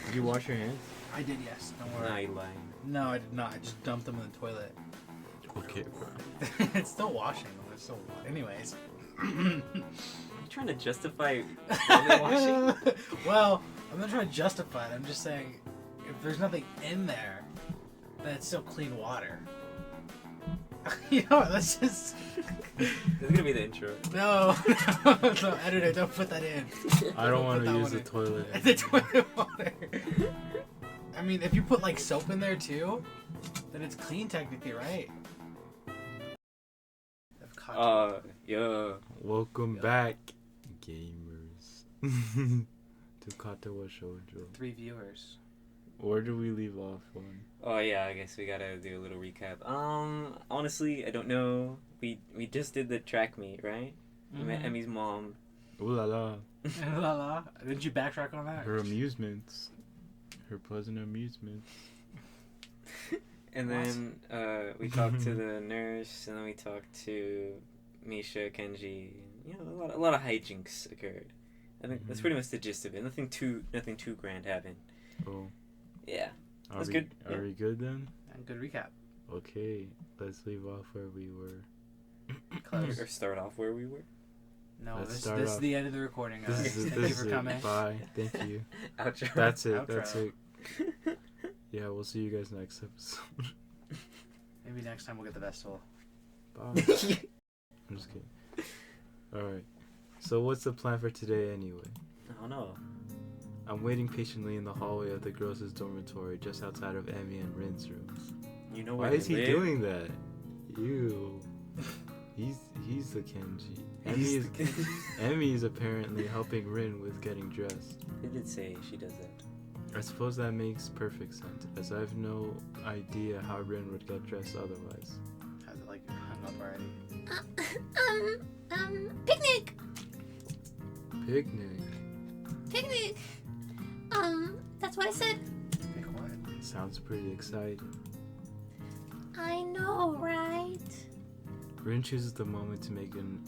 Did you wash your hands? I did, yes. Don't worry. Nah, you lying. No, I did not. I just dumped them in the toilet. Okay, bro. It's still washing though. It's still. Anyways. Are you trying to justify toilet washing? Well, I'm not trying to justify it. I'm just saying, if there's nothing in there, then it's still clean water. You know what? Let's just. This is gonna be the intro. No, editor, don't put that in. I don't want Put to that use one the in. toilet. The toilet water. I mean, if you put like soap in there too, then it's clean technically, right? Yeah. Welcome back, gamers, to Katawa Shoujo. 3 viewers. Where do we leave off on? Oh yeah, I guess we gotta do a little recap. Honestly, I don't know. We just did the track meet, right? We met Emmy's mom. Ooh la la. La la. Didn't you backtrack on that? Her amusements. Her pleasant amusements. And then we talked to the nurse, and then we talked to Misha, Kenji. You know, a lot of hijinks occurred. I think that's pretty much the gist of it. Nothing too grand happened. Oh. Yeah. Are That's we, good. Are we good then? And good recap. Okay, let's leave off where we were. Close. Or start off where we were. No, Let's this start is off. the end of the recording, guys. This is Thank you this for is coming. it. Bye. Thank you. Outro. That's it. Outro. That's it. Yeah, we'll see you guys next episode. Maybe next time we'll get the festival. Bye. I'm just kidding. Alright. So what's the plan for today anyway? I don't know. I'm waiting patiently in the hallway of the girls' dormitory just outside of Emmy and Rin's rooms. You know where Why is they he live? doing that? You. He's the Kenji. Emmy is apparently helping Rin with getting dressed. They did say she does that. I suppose that makes perfect sense, as I have no idea how Rin would get dressed otherwise. How's it like hung up already? Picnic! Picnic. That's what I said. Pick what? Sounds pretty exciting. I know, right? Rin chooses the moment to make an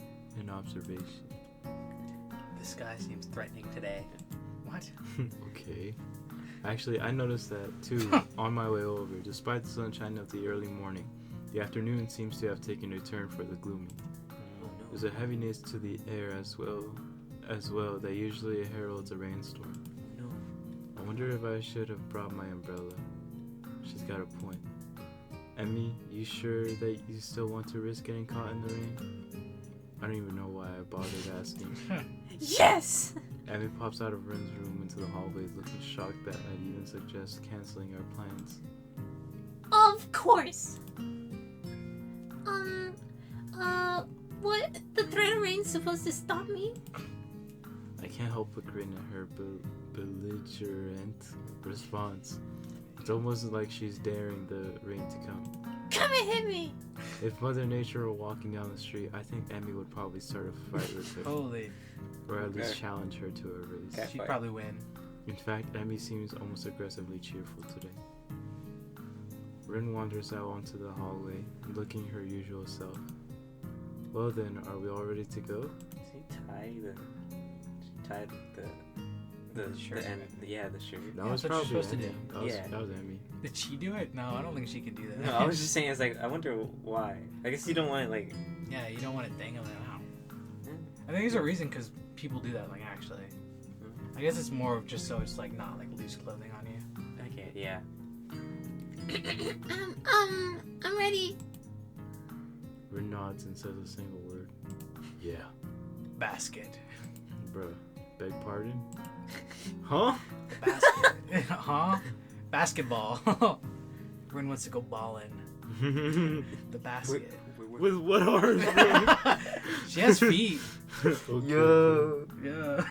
observation. This guy seems threatening today. What? Okay. Actually, I noticed that too on my way over. Despite the sunshine of the early morning, the afternoon seems to have taken a turn for the gloomy. There's a heaviness to the air as well that usually heralds a rainstorm. No. I wonder if I should have brought my umbrella. She's got a point. Emmy, you sure that you still want to risk getting caught in the rain? I don't even know why I bothered asking. Yes! Emmy pops out of Rin's room into the hallway looking shocked that I'd even suggest canceling our plans. Of course. What? The threat of rain's supposed to stop me? I can't help but grin at her belligerent response. It's almost like she's daring the rain to come. Come and hit me! If Mother Nature were walking down the street, I think Emmy would probably start a fight with her. Holy. Or at least Okay. challenge her to a race. Okay. She'd Fight. probably win. In fact, Emmy seems almost aggressively cheerful today. Rin wanders out onto the hallway, looking her usual self. Well then, are we all ready to go? Did she tie the Shirt. end? Yeah, the shirt. That Yeah, was that's what probably you're supposed to Emmy. do. That was, Yeah. that was Emmy. Did she do it? No, I don't think she can do that. No, I was just saying. It's like I wonder why. I guess you don't want it like. Yeah, you don't want it dangling out. I think there's a reason because people do that, like, actually. I guess it's more of just so it's, like, not, like, loose clothing on you. Okay, yeah. I'm ready. Rin nods and says a single word. Yeah. Basket. Bruh. Beg pardon? Huh? Basket. Huh? Basketball. Rin wants to go ballin'. The basket. With what arms, Rin? She has feet. Okay. Yo. Yeah.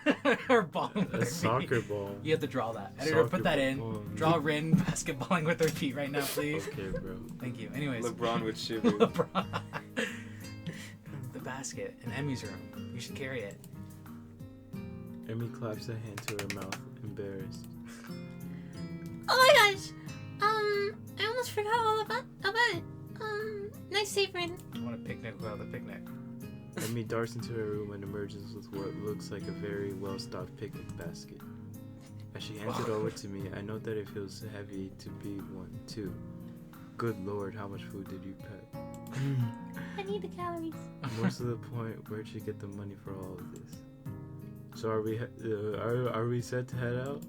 Her ball with her A feet. soccer ball. You have to draw that. Editor, put that in. ball. Draw Rin basketballing with her feet right now, please. Okay, bro. Thank you. Anyways. LeBron with Shibu. LeBron. The basket in Emmy's room. You should carry it. Emmy claps a hand to her mouth, embarrassed. Oh my gosh! I almost forgot all about it. Nice save, Rin. You want a picnic without the picnic. Emmy darts into her room and emerges with what looks like a very well-stocked picnic basket. As she hands it over to me, I note that it feels heavy to be one, too. Good lord, how much food did you pack? I need the calories. More to the point, where'd she get the money for all of this? So are we set to head out?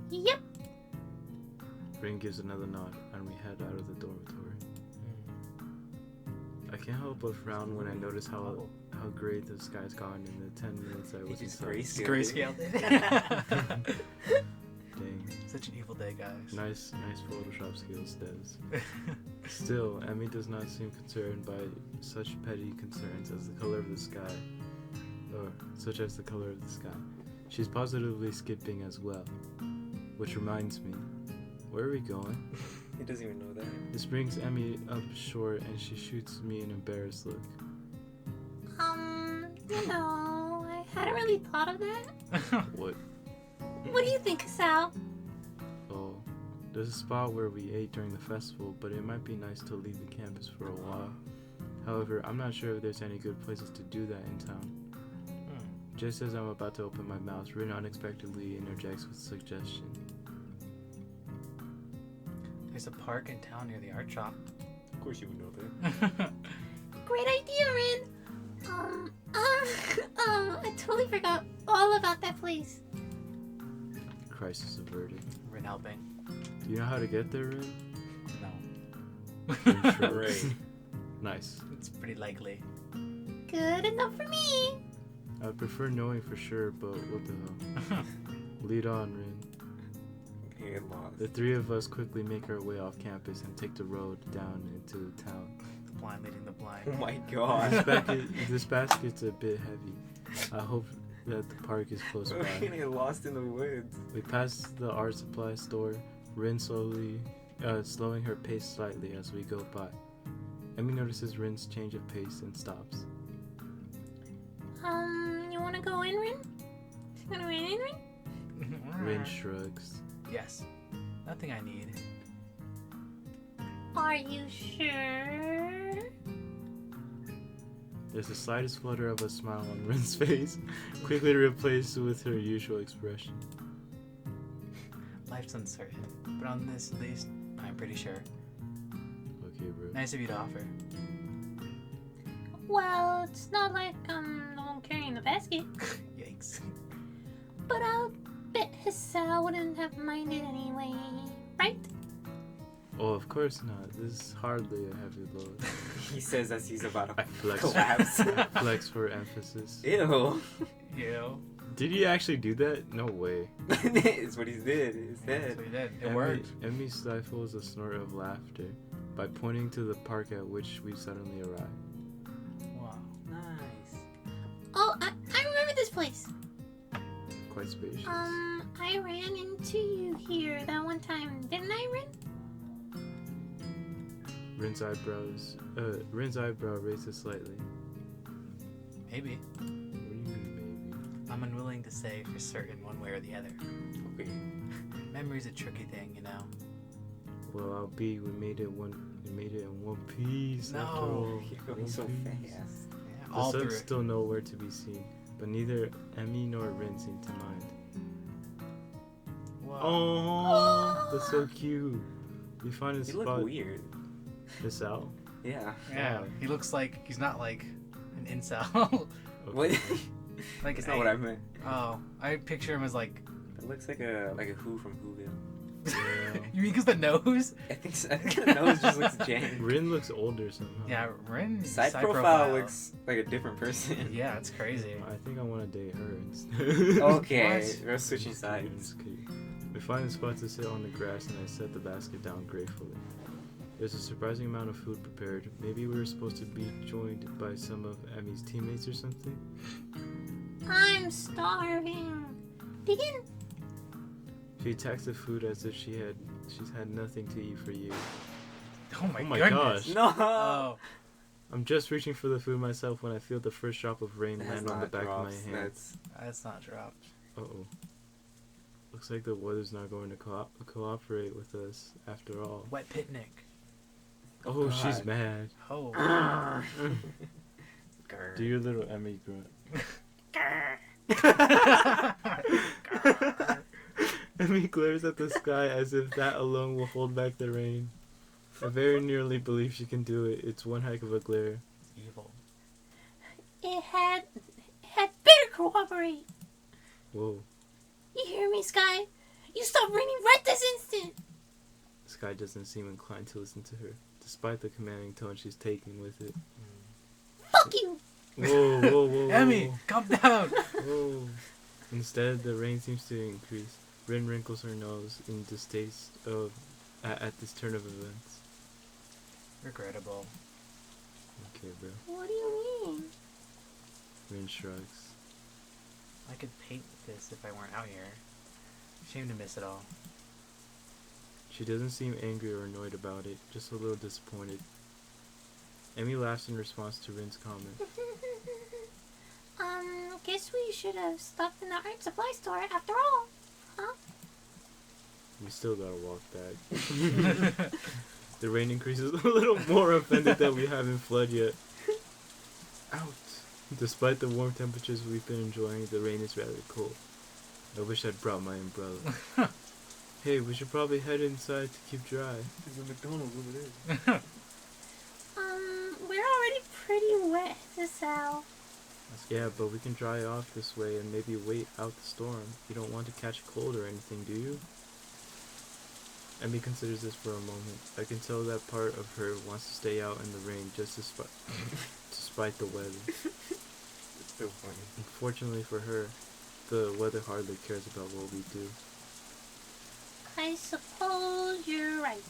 Yep. Rin gives another nod, and we head out of the dormitory. I can't help but frown when I notice how great the sky's gotten in the 10 minutes I was It's inside. grayscale. Grayscale. Dang. Such an evil day, guys. Nice Photoshop skills, devs. Still, Emmy does not seem concerned by such petty concerns as the color of the sky. Or, such as the color of the sky. She's positively skipping as well. Which reminds me, where are we going? He doesn't even know that. This brings Emmy up short and she shoots me an embarrassed look. I hadn't really thought of that. What? What do you think, Hisao? Oh, there's a spot where we ate during the festival, but it might be nice to leave the campus for a while. However, I'm not sure if there's any good places to do that in town. Just as I'm about to open my mouth, Rin unexpectedly interjects with a suggestion. There's a park in town near the art shop. Of course you would know that. Great idea, Rin. I totally forgot all about that place. Crisis averted. Rin helping. Do you know how to get there, Rin? No. Rin shrugs. Right. Nice. It's pretty likely. Good enough for me. I'd prefer knowing for sure, but what the hell. Lead on, Rin. You get lost. The three of us quickly make our way off campus and take the road down into the town. The blind leading the blind. Oh my god. This basket's a bit heavy. I hope that the park is close We're by. gonna get lost in the woods. We pass the art supply store, Rin slowing her pace slightly as we go by. Emmy notices Rin's change of pace and stops. You wanna go in, Rin? You wanna go in, Rin? Rin shrugs. Yes. Nothing I need. Are you sure? There's the slightest flutter of a smile on Rin's face, quickly replaced with her usual expression. Life's uncertain, but on this at least, I'm pretty sure. Okay, bro. Nice of you to offer. Well, it's not like I'm the one carrying the basket. Yikes. But I'll bet Hisao wouldn't have minded anyway, right? Oh, of course not. This is hardly a heavy load. He says as he's about I to flex. collapse. Flex for emphasis. Ew. You. Did he actually do that? No way. It's what he did. He's That's dead. what you did. It worked. Emmy stifles a snort of laughter by pointing to the park at which we suddenly arrived. Wow. Nice. Oh, I remember this place. Quite spacious. I ran into you here that one time, didn't I, Rin? Rin's eyebrow raises slightly. Maybe. What do you mean, I'm unwilling to say for certain one way or the other. Okay. Memory's a tricky thing, you know. maybe? Well, we made it in one piece. No. After all. You're going One so piece. fast. Yeah, The all sun's through. still nowhere to be seen, but neither Emmy nor Rin seem to mind. Wow. Oh, that's so cute. We find a You spot. look weird. Hisao? Yeah. Yeah, he looks like he's not like an incel. What? Like That's not what I meant. Oh, I picture him as like. It looks like a Who from Whoville. Yeah. You mean because the nose? I think so. I think the nose just looks jank. Rin looks older somehow. Yeah, Rin. Side profile looks like a different person. Yeah, it's crazy. I think I want to date her instead. Okay, What? we're switching Just sides. kidding. We find a spot to sit on the grass and I set the basket down gratefully. There's a surprising amount of food prepared. Maybe we were supposed to be joined by some of Emmy's teammates or something? I'm starving. Begin. She attacks the food as if she's had nothing to eat for years. Oh my, Oh my goodness. gosh. No. Oh, I'm just reaching for the food myself when I feel the first drop of rain That's land on the not back drops, of my hand. that's not dropped. Uh-oh. Looks like the weather's not going to cooperate with us after all. Wet picnic. Oh, she's God. mad. Oh. Grr. Do your little Emmy grunt. Emmy glares at the sky as if that alone will hold back the rain. I very nearly believe she can do it. It's one heck of a glare. Evil. It had better cooperate. Whoa. You hear me, Sky? You stop raining right this instant. Sky doesn't seem inclined to listen to her, despite the commanding tone she's taking with it. Fuck you. Whoa, whoa, whoa. Emmy, whoa. calm down. Whoa. Instead, the rain seems to increase. Rin wrinkles her nose in distaste at this turn of events. Regrettable. Okay, bro. What do you mean? Rin shrugs. I could paint this if I weren't out here. Shame to miss it all. She doesn't seem angry or annoyed about it, just a little disappointed. Emmy laughs in response to Rin's comment. Guess we should have stopped in the art supply store after all. Huh? We still gotta walk back. The rain increases a little more, offended that we haven't flood yet. Out. Despite the warm temperatures we've been enjoying, the rain is rather cold. I wish I'd brought my umbrella. Hey, we should probably head inside to keep dry. There's a McDonald's over there. We're already pretty wet, Hisao. Yeah, but we can dry off this way and maybe wait out the storm. You don't want to catch a cold or anything, do you? Emmy considers this for a moment. I can tell that part of her wants to stay out in the rain just despite the weather. It's so funny. Unfortunately for her, the weather hardly cares about what we do. I suppose you're right.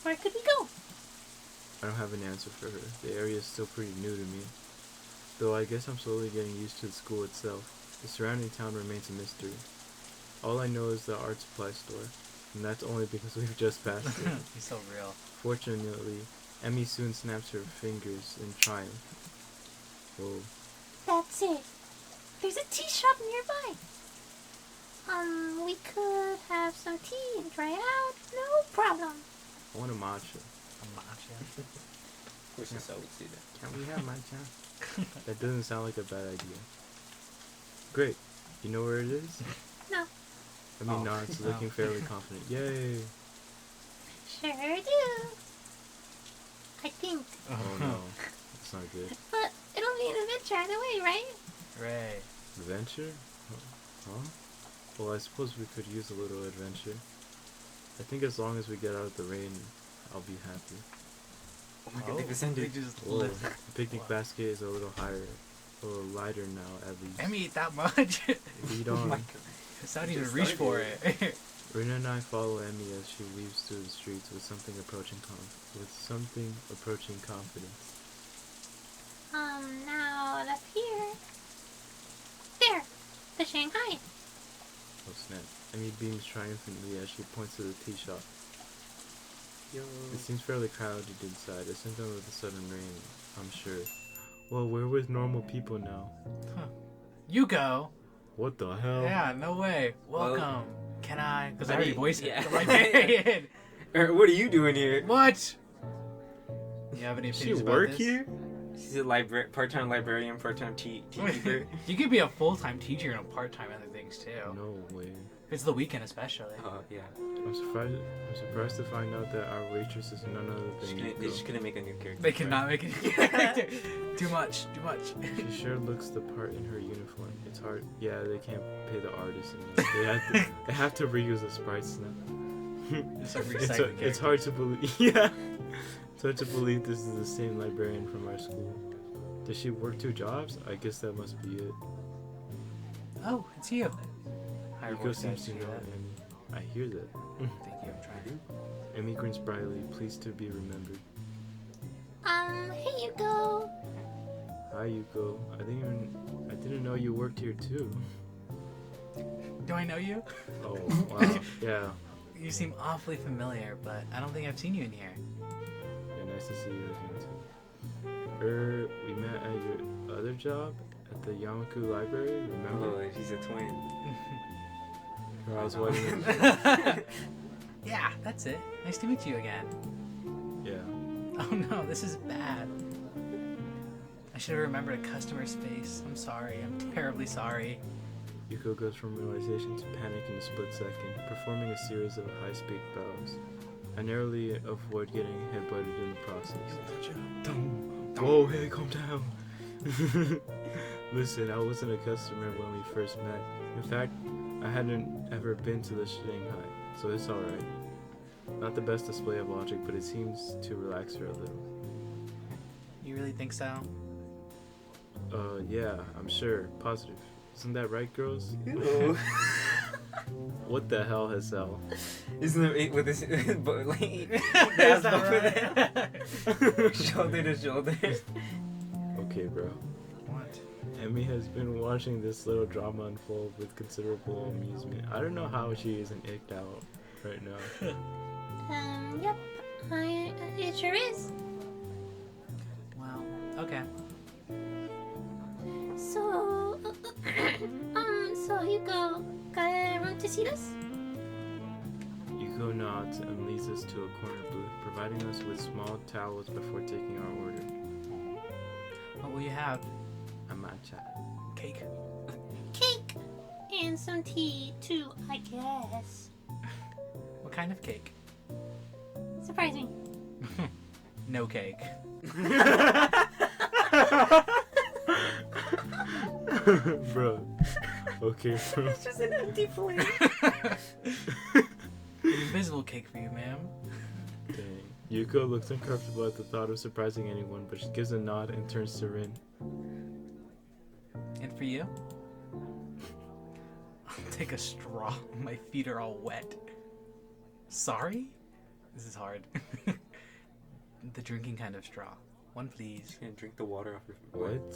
Where could we go? I don't have an answer for her. The area is still pretty new to me. Though I guess I'm slowly getting used to the school itself. The surrounding town remains a mystery. All I know is the art supply store, and that's only because we've just passed it. He's so real. Fortunately, Emmy soon snaps her fingers in triumph. Whoa. That's it. There's a tea shop nearby. We could have some tea and try it out. No problem. I want a matcha. A matcha. Of course, I would see that. Can we have matcha? That doesn't sound like a bad idea. Great. You know where it is? No. Emmy Oh. nods, No. looking fairly confident. Yay! Sure do. I think. Oh no, that's not good. But it'll be an adventure either way, right? Hooray. Adventure? Huh? Well, I suppose we could use a little adventure. I think as long as we get out of the rain, I'll be happy. Oh my god, they descended. They just Whoa, lift. the picnic basket is a little higher, a little lighter now at least. Emmy ate that much. Lead Oh on. my god. It's not even Just reach for started. it. Rina and I follow Emmy as she weaves through the streets with something approaching confidence. Now up here. There. The Shanghai. Oh snap. Emmy beams triumphantly as she points to the tea shop. Yo. It seems fairly crowded inside, a symptom of the sudden rain, I'm sure. Well, we're with normal people now. You go. What the hell? Yeah, no way. Well, Welcome. Can I? Because I I already mean, voiced yeah. it. Librarian. What are you doing here? What? You have any Does she opinions about work this? here? She's a part-time librarian, part-time teacher. You could be a full-time teacher and a part-time other things too. No way. It's the weekend especially. Oh yeah. I'm surprised to find out that our waitress is none other than They Yuko. just couldn't make a new character. They cannot make it. Too much. She sure looks the part in her uniform. It's hard. Yeah, they can't pay the artist enough. They have to reuse the sprites now. It's a recycling it's hard to believe. Yeah. It's hard to believe this is the same librarian from our school. Does she work 2 jobs? I guess that must be it. Oh, it's you. Hi, Yuko voice seems to guys, know hear that? Emmy. I hear that. Thank you. I'm trying. Emmy grins brightly, pleased to be remembered. Here you go. Hi Yuko. I didn't know you worked here too. Do I know you? Oh wow. Yeah. You seem awfully familiar, but I don't think I've seen you in here. Yeah, nice to see you again too. We met at your other job at the Yamaku Library, remember? Oh, she's a twin. Where I was waiting. Yeah, that's it. Nice to meet you again. Yeah. Oh no, this is bad. I should have remembered a customer's face. I'm sorry. I'm terribly sorry. Yuko goes from realization to panic in a split second, performing a series of high-speed bows. I narrowly avoid getting headbutted in the process. Whoa, hey, calm down. Listen, I wasn't a customer when we first met. In fact, I hadn't ever been to the Shanghai, so it's alright. Not the best display of logic, but it seems to relax her a little. You really think so? Yeah, I'm sure. Positive. Isn't that right, girls? Ew. What the hell, Hisao? Isn't it with this but like Is that's that right? shoulder to shoulder? Okay, bro. What? Emmy has been watching this little drama unfold with considerable amusement. I don't know how she isn't icked out right now. Yep. It sure is. Well, okay. So, so Hugo got a room to see us? Yuko nods and leads us to a corner booth, providing us with small towels before taking our order. What will you have? A matcha. Cake. Cake! And some tea, too, I guess. What kind of cake? Surprise me. No cake. Bro. Okay, bro. It's just an empty plate. Invisible cake for you, ma'am. Dang. Yuko looks uncomfortable at the thought of surprising anyone, but she gives a nod and turns to Rin. And for you? I'll take a straw. My feet are all wet. Sorry? This is hard. The drinking kind of straw. One, please. Can't drink the water off your What?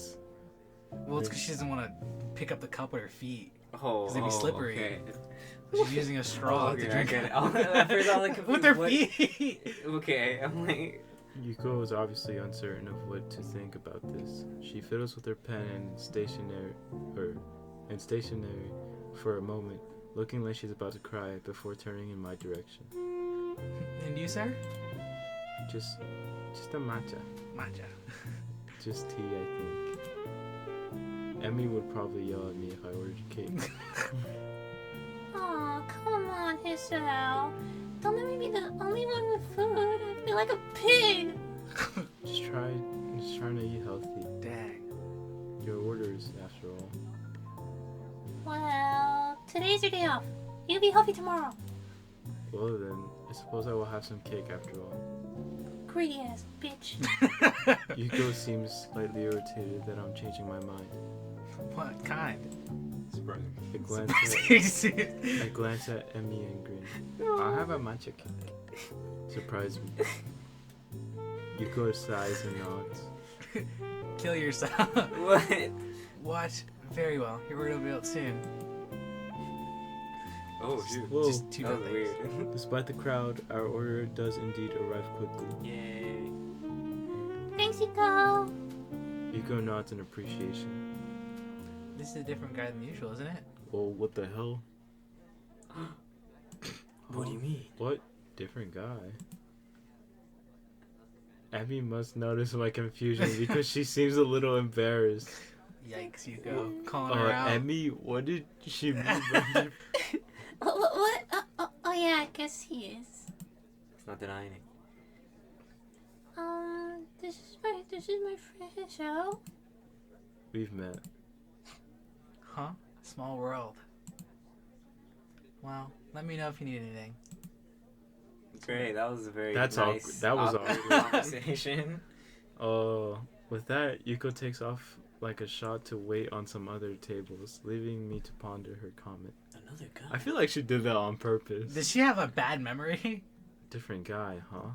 Well, it's because she doesn't want to pick up the cup with her feet. Oh, 'Cause they'd be slippery. Okay. She's using a straw to I drink get it. it. At first I was like, With her what? feet. Okay, I'm like, Yuko is obviously uncertain of what to think about this. She fiddles with her pen and stationary for a moment, looking like she's about to cry before turning in my direction. And you, sir? Just a matcha. Matcha. Just tea, I think. Emmy would probably yell at me if I ordered cake. Aw, come on, Hisao. Don't let me be the only one with food. I feel like a pig. Just trying to eat healthy. Dang. Your orders, after all. Well, today's your day off. You'll be healthy tomorrow. Well then, I suppose I will have some cake after all. Greedy ass bitch. Yuko seems slightly irritated that I'm changing my mind. What kind? surprising. I glance at Emmy and grin. I'll have a matcha cake. Surprise me. Yuko sighs and nods. Kill yourself. What? What? Very well. Your word will be out soon. Oh, shoot. Whoa. Just two That was buildings. weird. Despite the crowd, our order does indeed arrive quickly. Yay. Thanks, Hugo. Yuko nods in appreciation. This is a different guy than usual, isn't it? Oh, what the hell? What do you mean? What? Different guy. Abby must notice my confusion because she seems a little embarrassed. Yikes, Hugo. Calling her out. Emmy, what did she mean by What? Oh, yeah, I guess he is. It's not denying it. This is my friend Hisao. We've met. Huh? Small world. Well, let me know if you need anything. Great, that was a very That's nice awkward. That was awkward. conversation. With that, Yuko takes off like a shot to wait on some other tables, leaving me to ponder her comment. Another guy. I feel like she did that on purpose. Does she have a bad memory? Different guy, huh?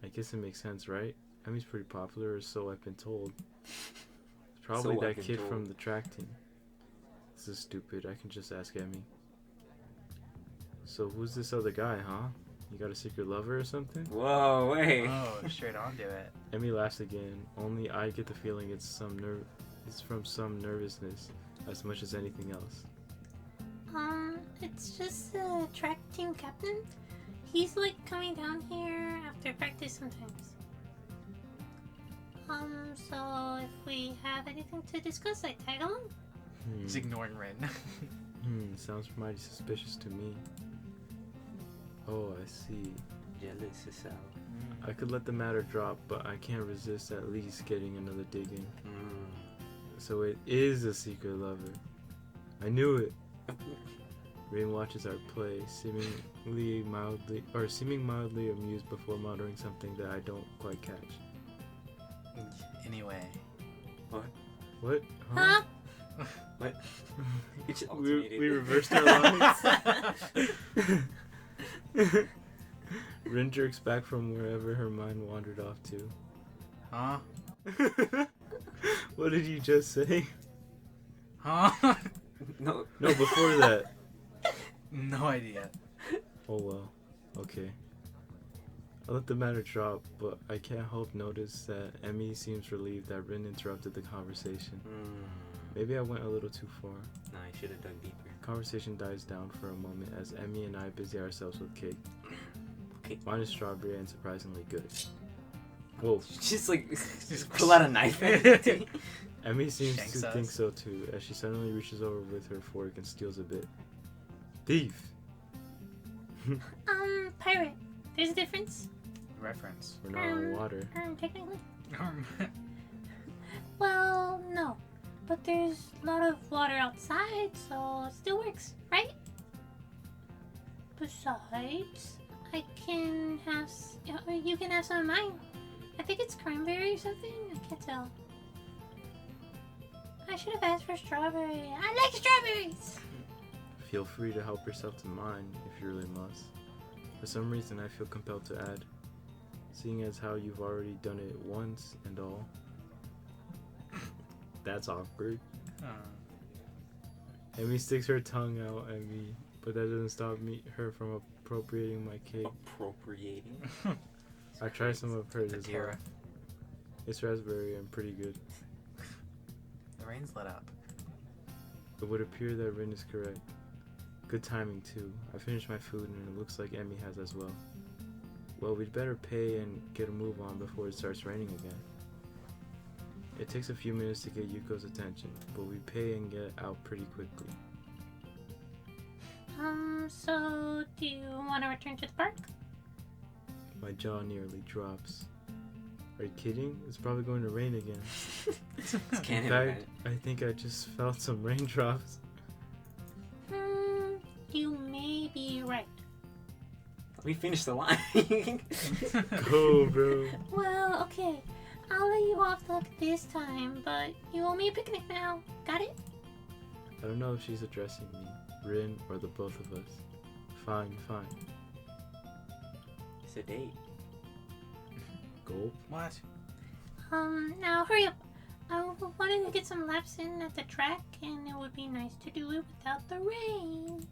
I guess it makes sense, right? Emmy's pretty popular, or so I've been told. It's probably So I've that been kid told. from the track team. This is stupid. I can just ask Emmy. So who's this other guy, huh? You got a secret lover or something? Whoa, wait. Oh, straight onto it. Emmy laughs again. Only I get the feeling it's from some nervousness, as much as anything else. It's just the track team captain. He's like coming down here after practice sometimes. So if we have anything to discuss, I tag along. He's ignoring Rin. Sounds mighty suspicious to me. Oh, I see. Jealous, Hisao. I could let the matter drop, but I can't resist at least getting another dig in. So it is a secret lover. I knew it. Rain watches our play, seeming mildly amused before muttering something that I don't quite catch. Anyway. What? Huh? What? We reversed our lives. Rin jerks back from wherever her mind wandered off to. Huh? What did you just say? Huh? No. No, before that. No idea. Oh well. Okay. I let the matter drop, but I can't help notice that Emmy seems relieved that Rin interrupted the conversation. Maybe I went a little too far. Nah, I should have dug deeper. Conversation dies down for a moment as Emmy and I busy ourselves with cake. Okay. Mine is strawberry and surprisingly good. Whoa. Just pull out a knife. Emmy seems Shanks to us. think so too, as she suddenly reaches over with her fork and steals a bit. Thief! Pirate. There's a difference. Reference. We're not on water. Technically. Well, no. But there's a lot of water outside, so it still works, right? Besides, I can have, you can have some of mine. I think it's cranberry or something. I can't tell. I should have asked for strawberry. I like strawberries. Feel free to help yourself to mine if you really must. For some reason, I feel compelled to add, seeing as how you've already done it once and all. That's awkward. Emmy sticks her tongue out at me, but that doesn't stop her from appropriating my cake. Appropriating. I try some of hers as well. Terra. It's raspberry and pretty good. The rain's let up. It would appear that Rin is correct. Good timing too. I finished my food and it looks like Emmy has as well. Well, we'd better pay and get a move on before it starts raining again. It takes a few minutes to get Yuko's attention, but we pay and get out pretty quickly. So do you want to return to the park? My jaw nearly drops. Are you kidding? It's probably going to rain again. It's In cannon. fact, I think I just felt some raindrops. You may be right. We finished the line. Go, bro. Well, okay. I'll let you off the hook this time, but you owe me a picnic now. Got it? I don't know if she's addressing me, Rin, or the both of us. Fine. It's a date. Gulp. What? Now hurry up. I wanted to get some laps in at the track, and it would be nice to do it without the rain.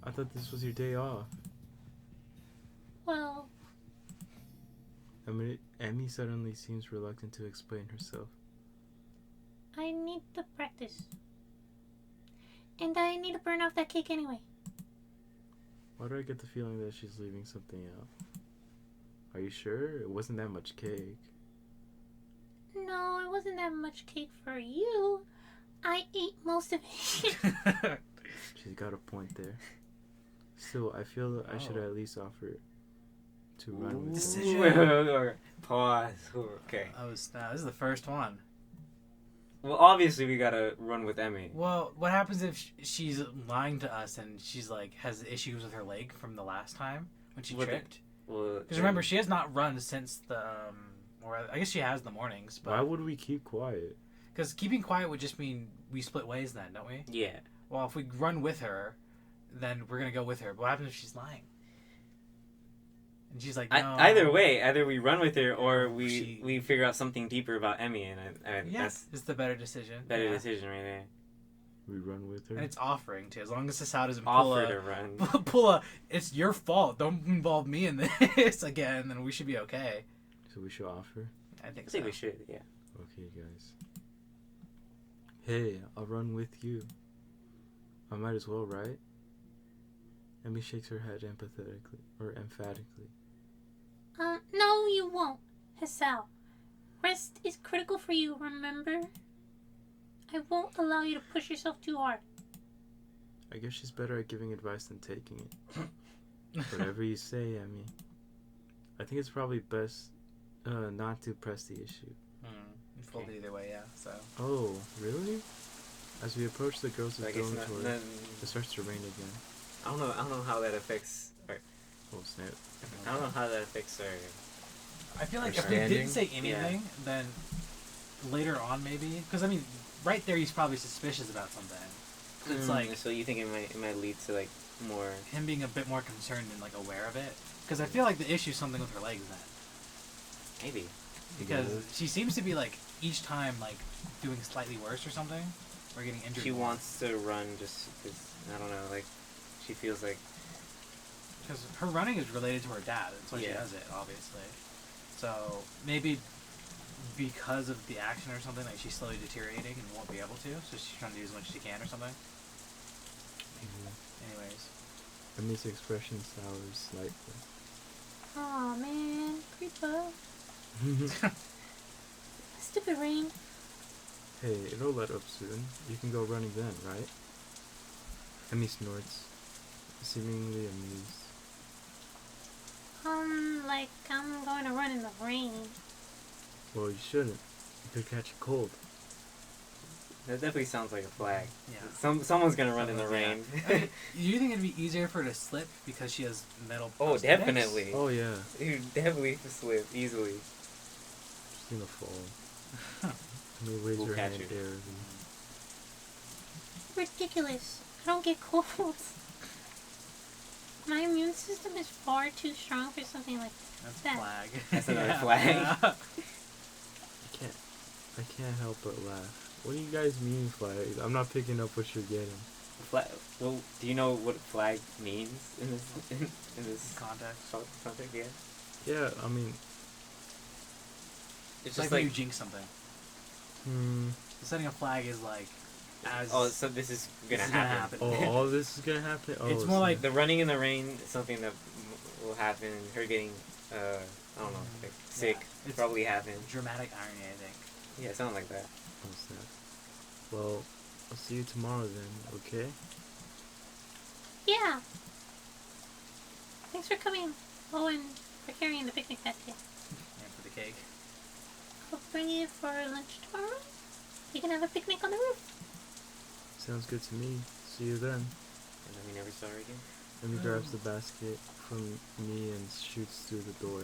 I thought this was your day off. Well, Emmy suddenly seems reluctant to explain herself. I need to practice. And I need to burn off that cake anyway. Why do I get the feeling that she's leaving something out? Are you sure? It wasn't that much cake. No, it wasn't that much cake for you. I ate most of it. She's got a point there. Still, I feel that I should at least offer to run with her. Decision. Wait. Pause. Okay. This is the first one. Well, obviously we gotta run with Emmy. Well, what happens if she's lying to us and she's like has issues with her leg from the last time when she tripped? Because remember, she has not run since the or I guess she has in the mornings. But Why would we keep quiet? because keeping quiet would just mean we split ways then, don't we? Yeah. Well, if we run with her, then we're gonna go with her. But what happens if she's lying? And she's like, no. Either way, either we run with her or She- we figure out something deeper about Emmy, and Yes, that's it's the better decision. better Yeah. decision right there. We run with her? And it's offering too, as long as Hisao doesn't Offer to run. pull a. It's your fault. Don't involve me in this again. Then we should be okay. So we should offer? I think I so. think we should. Yeah. Okay, guys. Hey, I'll run with you. I might as well, right? Emmy shakes her head emphatically. No, you won't, Hisao. Rest is critical for you, remember? I won't allow you to push yourself too hard. I guess she's better at giving advice than taking it. Whatever you say, Emmy. I think it's probably best not to press the issue. You fold it either way, yeah. So. Oh, really? As we approach the girls' dormitory, it starts to rain again. I don't know how that affects. Oh snap! I don't know how that affects our. I feel like if he didn't say anything, then later on maybe, because I mean, right there he's probably suspicious about something. It's like. So you think it might lead to like more. Him being a bit more concerned and like aware of it, because I feel like the issue's something with her legs then. Maybe. Because she seems to be like each time like doing slightly worse or something, or getting injured. She wants to run just because I don't know, like she feels like. Because her running is related to her dad. That's why she does it, obviously. So maybe because of the action or something, like she's slowly deteriorating and won't be able to. So she's trying to do as much as she can or something. Anyways. Emmy's expression sours slightly. Aw, man. Creeper. Stupid rain. Hey, it'll let up soon. You can go running then, right? Emmy snorts, seemingly amused. Like I'm going to run in the rain. Well, you shouldn't. You could catch a cold. That definitely sounds like a flag. Yeah. Someone's gonna run in the rain. You think it'd be easier for her to slip because she has metal? Oh, prosthetics? definitely. Oh yeah. You'd definitely slip easily. She's gonna fall. You raise We'll your catch hand you. airily. Ridiculous. I don't get colds. My immune system is far too strong for something like That's that. a flag. That's another flag. I can't help but laugh. What do you guys mean flag? I'm not picking up what you're getting. Well, do you know what flag means in this Context. context? Yeah. Yeah, I mean. It's like when you jinx something. Setting a flag is like. So this is gonna happen. Oh, all this is gonna happen? Oh, It's more like the running in the rain is something that will happen. Her getting, I don't know, like sick it's probably happen. dramatic irony, I think. Yeah, something like that. Oh, snap. Well, I'll see you tomorrow then, okay? Yeah. Thanks for coming. Oh, and for carrying the picnic basket. And for the cake. I'll bring you for lunch tomorrow. You can have a picnic on the roof. Sounds good to me. See you then. And then we never saw her again. Emmy grabs the basket from me and shoots through the door.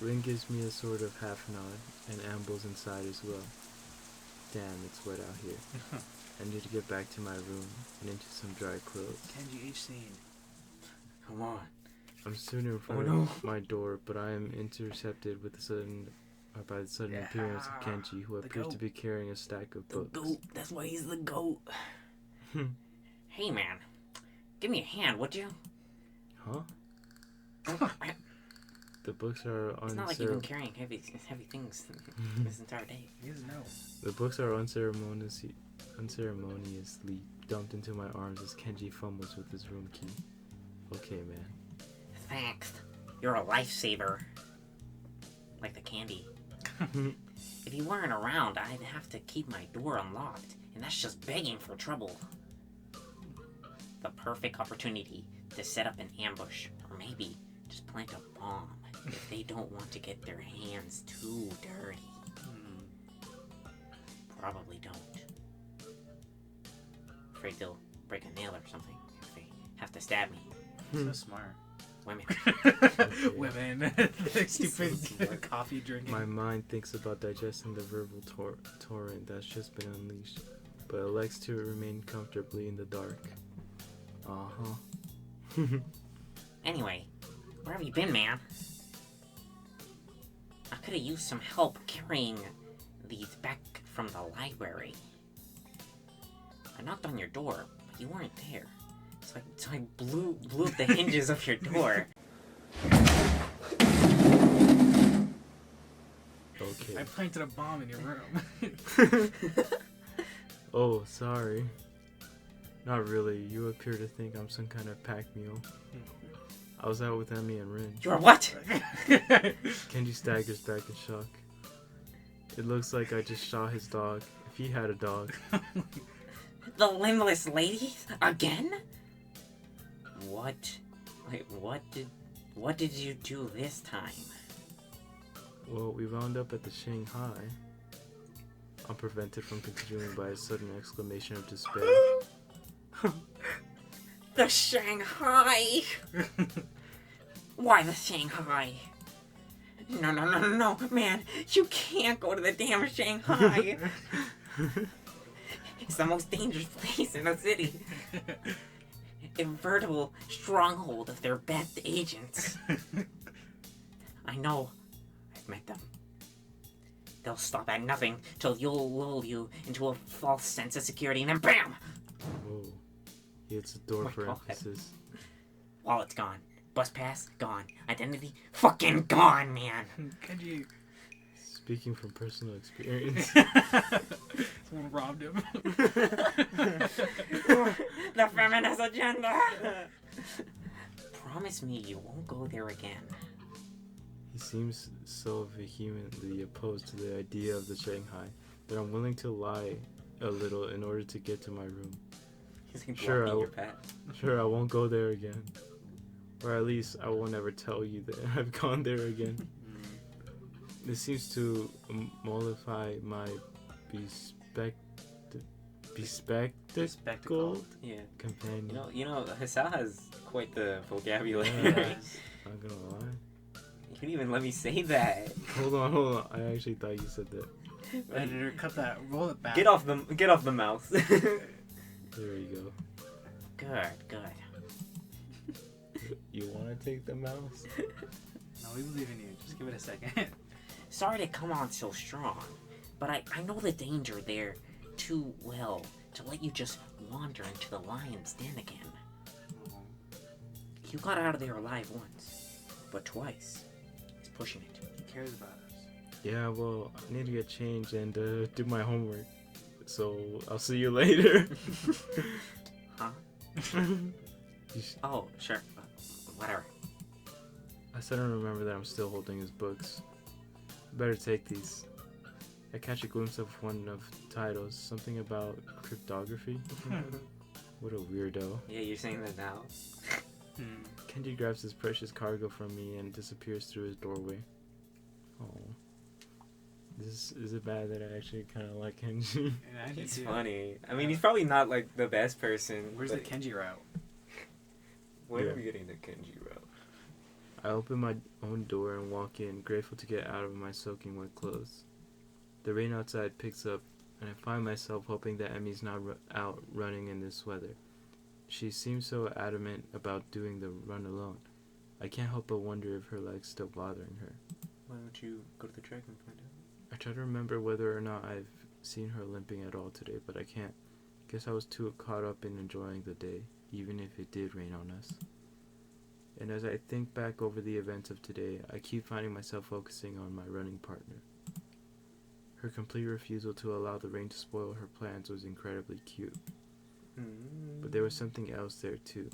Rin gives me a sort of half nod and ambles inside as well. Damn, it's wet out here. I need to get back to my room and into some dry clothes. Kenji H scene. Come on. I'm soon in front of my door, but I am intercepted with by the sudden appearance of Kenji, who appears to be carrying a stack of books. The goat. That's why he's the goat. Hey, man. Give me a hand, would you? Huh? The books are It's not like you've been carrying heavy things this entire day. He doesn't know. The books are unceremoniously dumped into my arms as Kenji fumbles with his room key. Okay, man. Thanks. You're a lifesaver. Like the candy. If you weren't around, I'd have to keep my door unlocked, and that's just begging for trouble. The perfect opportunity to set up an ambush, or maybe just plant a bomb if they don't want to get their hands too dirty. Probably don't. Afraid they'll break a nail or something if they have to stab me. So smart. Women. Women. Stupid coffee drinking. My mind thinks about digesting the verbal torrent that's just been unleashed, but elects to remain comfortably in the dark. Anyway, where have you been, man? I could have used some help carrying these back from the library. I knocked on your door, but you weren't there. So I blew up the hinges of your door. Okay. I planted a bomb in your room. Oh, sorry. Not really. You appear to think I'm some kind of pack mule. I was out with Emmy and Rin. You're what? Kenji staggers back in shock. It looks like I just shot his dog. If he had a dog. The limbless ladies? Again? What? Wait, what did you do this time? Well, we wound up at the Shanghai. I'm prevented from continuing by a sudden exclamation of despair. The Shanghai! Why the Shanghai? No, man. You can't go to the damn Shanghai. It's the most dangerous place in the city. A veritable stronghold of their best agents. I know. I've met them. They'll stop at nothing till you'll lull you into a false sense of security, and then BAM! Whoa. He hits the door for God. emphasis. Wallet's gone. Bus pass, gone. Identity, fucking gone, man. Kenji. Speaking from personal experience. Someone robbed him. The feminist agenda. Promise me you won't go there again. He seems so vehemently opposed to the idea of the Shanghai that I'm willing to lie a little in order to get to my room. He's like Sure, blocking your path. Sure, I won't go there again. Or at least I will never tell you that I've gone there again. This seems to mollify my bespectacled Yeah. companion. You know, Hisao has quite the vocabulary. Yeah. Not gonna lie. You didn't even let me say that. Hold on. I actually thought you said that. Editor, cut that. Roll it back. Get off the mouse. There you go. Good. You want to take the mouse? No, we believe in you. Just give it a second. Sorry to come on so strong, but I know the danger there too well to let you just wander into the lion's den again. You got out of there alive once, but twice. He's pushing it. He cares about us. Yeah, well, I need to get changed and do my homework. So I'll see you later. Huh? Oh, sure. Whatever. I suddenly remember that I'm still holding his books. Better take these. I catch a glimpse of one of the titles, something about cryptography. What a weirdo. Yeah, you're saying that now. Kenji grabs his precious cargo from me and disappears through his doorway. Oh. Is it bad that I actually kind of like Kenji? It's funny. I mean, he's probably not like the best person. Where's the Kenji route? When are we getting the Kenji route? I open my own door and walk in, grateful to get out of my soaking wet clothes. The rain outside picks up, and I find myself hoping that Emmy's not out running in this weather. She seems so adamant about doing the run alone. I can't help but wonder if her leg's still bothering her. Why don't you go to the track and find out? I try to remember whether or not I've seen her limping at all today, but I can't. Guess I was too caught up in enjoying the day, even if it did rain on us. And as I think back over the events of today, I keep finding myself focusing on my running partner. Her complete refusal to allow the rain to spoil her plans was incredibly cute. But there was something else there too.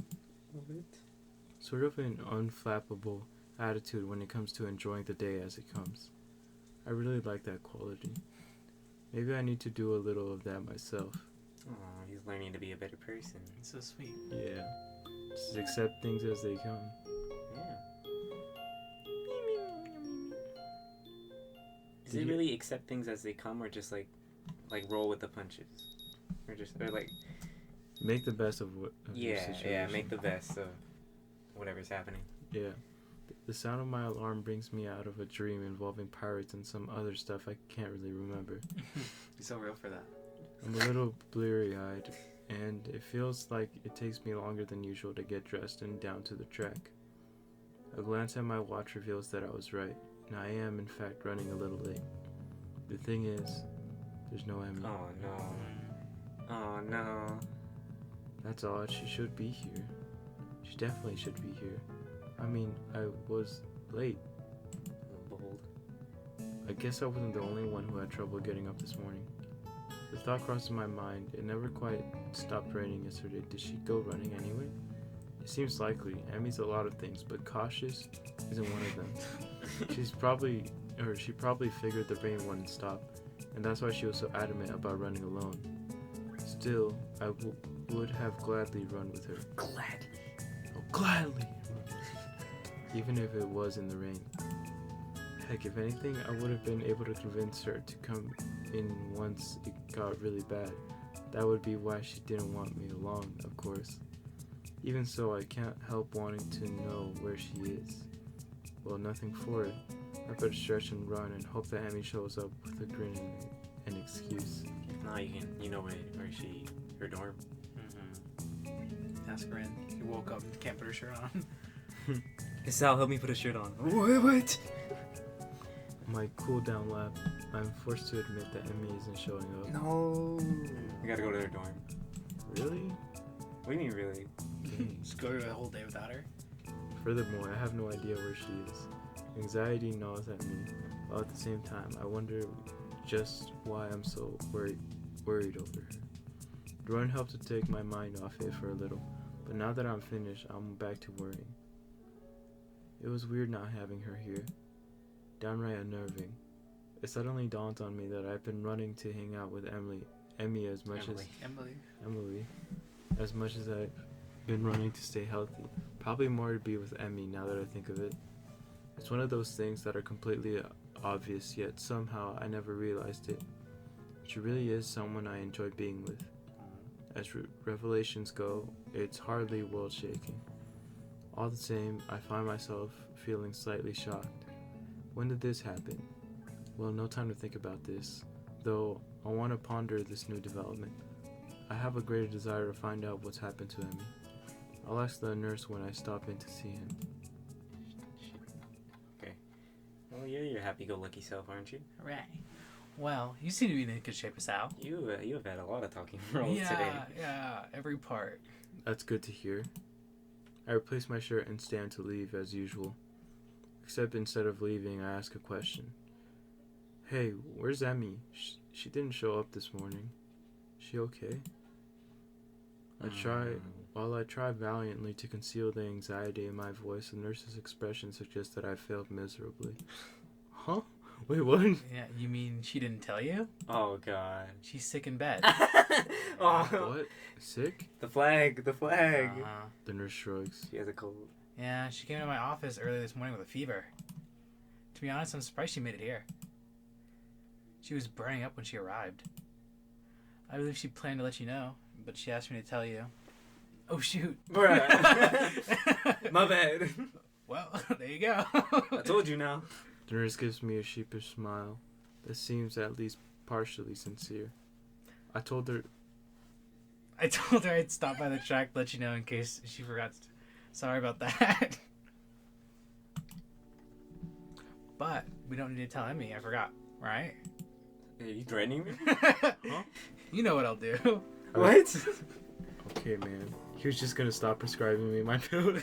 Sort of an unflappable attitude when it comes to enjoying the day as it comes. I really like that quality. Maybe I need to do a little of that myself. Oh, he's learning to be a better person. It's so sweet. Yeah. Just accept things as they come. Yeah. Does it really accept things as they come, or just like roll with the punches, or like make the best of what? Your situation. Yeah, make the best of whatever's happening. Yeah. The sound of my alarm brings me out of a dream involving pirates and some other stuff I can't really remember. You're so real for that. I'm a little bleary-eyed, and it feels like it takes me longer than usual to get dressed and down to the track. A glance at my watch reveals that I was right, and I am in fact running a little late. The thing is, there's no Emmy. Oh no. Oh no. That's odd, she should be here. She definitely should be here. I mean, I was late. Bold. I guess I wasn't the only one who had trouble getting up this morning. The thought crossed my mind, it never quite stopped raining yesterday. Did she go running anyway? It seems likely. Emmy's a lot of things, but cautious isn't one of them. She probably figured the rain wouldn't stop, and that's why she was so adamant about running alone. Still, I would have gladly run with her. Gladly. Oh, gladly! Even if it was in the rain. Heck, if anything, I would have been able to convince her to come in once it got really bad. That would be why she didn't want me along, of course. Even so, I can't help wanting to know where she is. Well, nothing for it. I better stretch and run and hope that Emmy shows up with a grin and an excuse. No, you know where her dorm. Ask her in. She woke up and can't put her shirt on. Hisao, help me put a shirt on. What? On my cool down lap, I'm forced to admit that Emmy isn't showing up. No. We gotta go to their dorm. Really? What do you mean, really? Just go a whole day without her. Furthermore, I have no idea where she is. Anxiety gnaws at me, while at the same time, I wonder just why I'm so worried over her. The run helped to take my mind off it for a little, but now that I'm finished, I'm back to worrying. It was weird not having her here. Downright unnerving. It suddenly dawned on me that I've been running to hang out with Emmy as much as I've been running to stay healthy. Probably more to be with Emmy now that I think of it. It's one of those things that are completely obvious, yet somehow I never realized it. She really is someone I enjoy being with. As revelations go, it's hardly world-shaking. All the same, I find myself feeling slightly shocked. When did this happen? Well, no time to think about this, though I want to ponder this new development. I have a greater desire to find out what's happened to Emmy. I'll ask the nurse when I stop in to see him. Okay. Well, you're your happy-go-lucky self, aren't you? Right. Well, you seem to be in good shape, Hisao. You have had a lot of talking roles today. Yeah, every part. That's good to hear. I replace my shirt and stand to leave as usual. Except instead of leaving, I ask a question. Hey, where's Emmy? She didn't show up this morning. She okay? While I try valiantly to conceal the anxiety in my voice, the nurse's expression suggests that I failed miserably. Huh? Wait, what? Yeah, you mean she didn't tell you? Oh, God. She's sick in bed. Oh. What? Sick? The flag. The nurse shrugs. She has a cold. Yeah, she came to my office early this morning with a fever. To be honest, I'm surprised she made it here. She was burning up when she arrived. I believe she planned to let you know, but she asked me to tell you. Oh, shoot. Bruh. My bad. Well, there you go. I told you now. The nurse gives me a sheepish smile that seems at least partially sincere. I told her I'd stop by the track to let you know in case she forgot. Sorry about that. But we don't need to tell Emmy. I forgot, right? Are you threatening me? Huh? You know what I'll do. What? Okay, man. He was just gonna stop prescribing me my pill.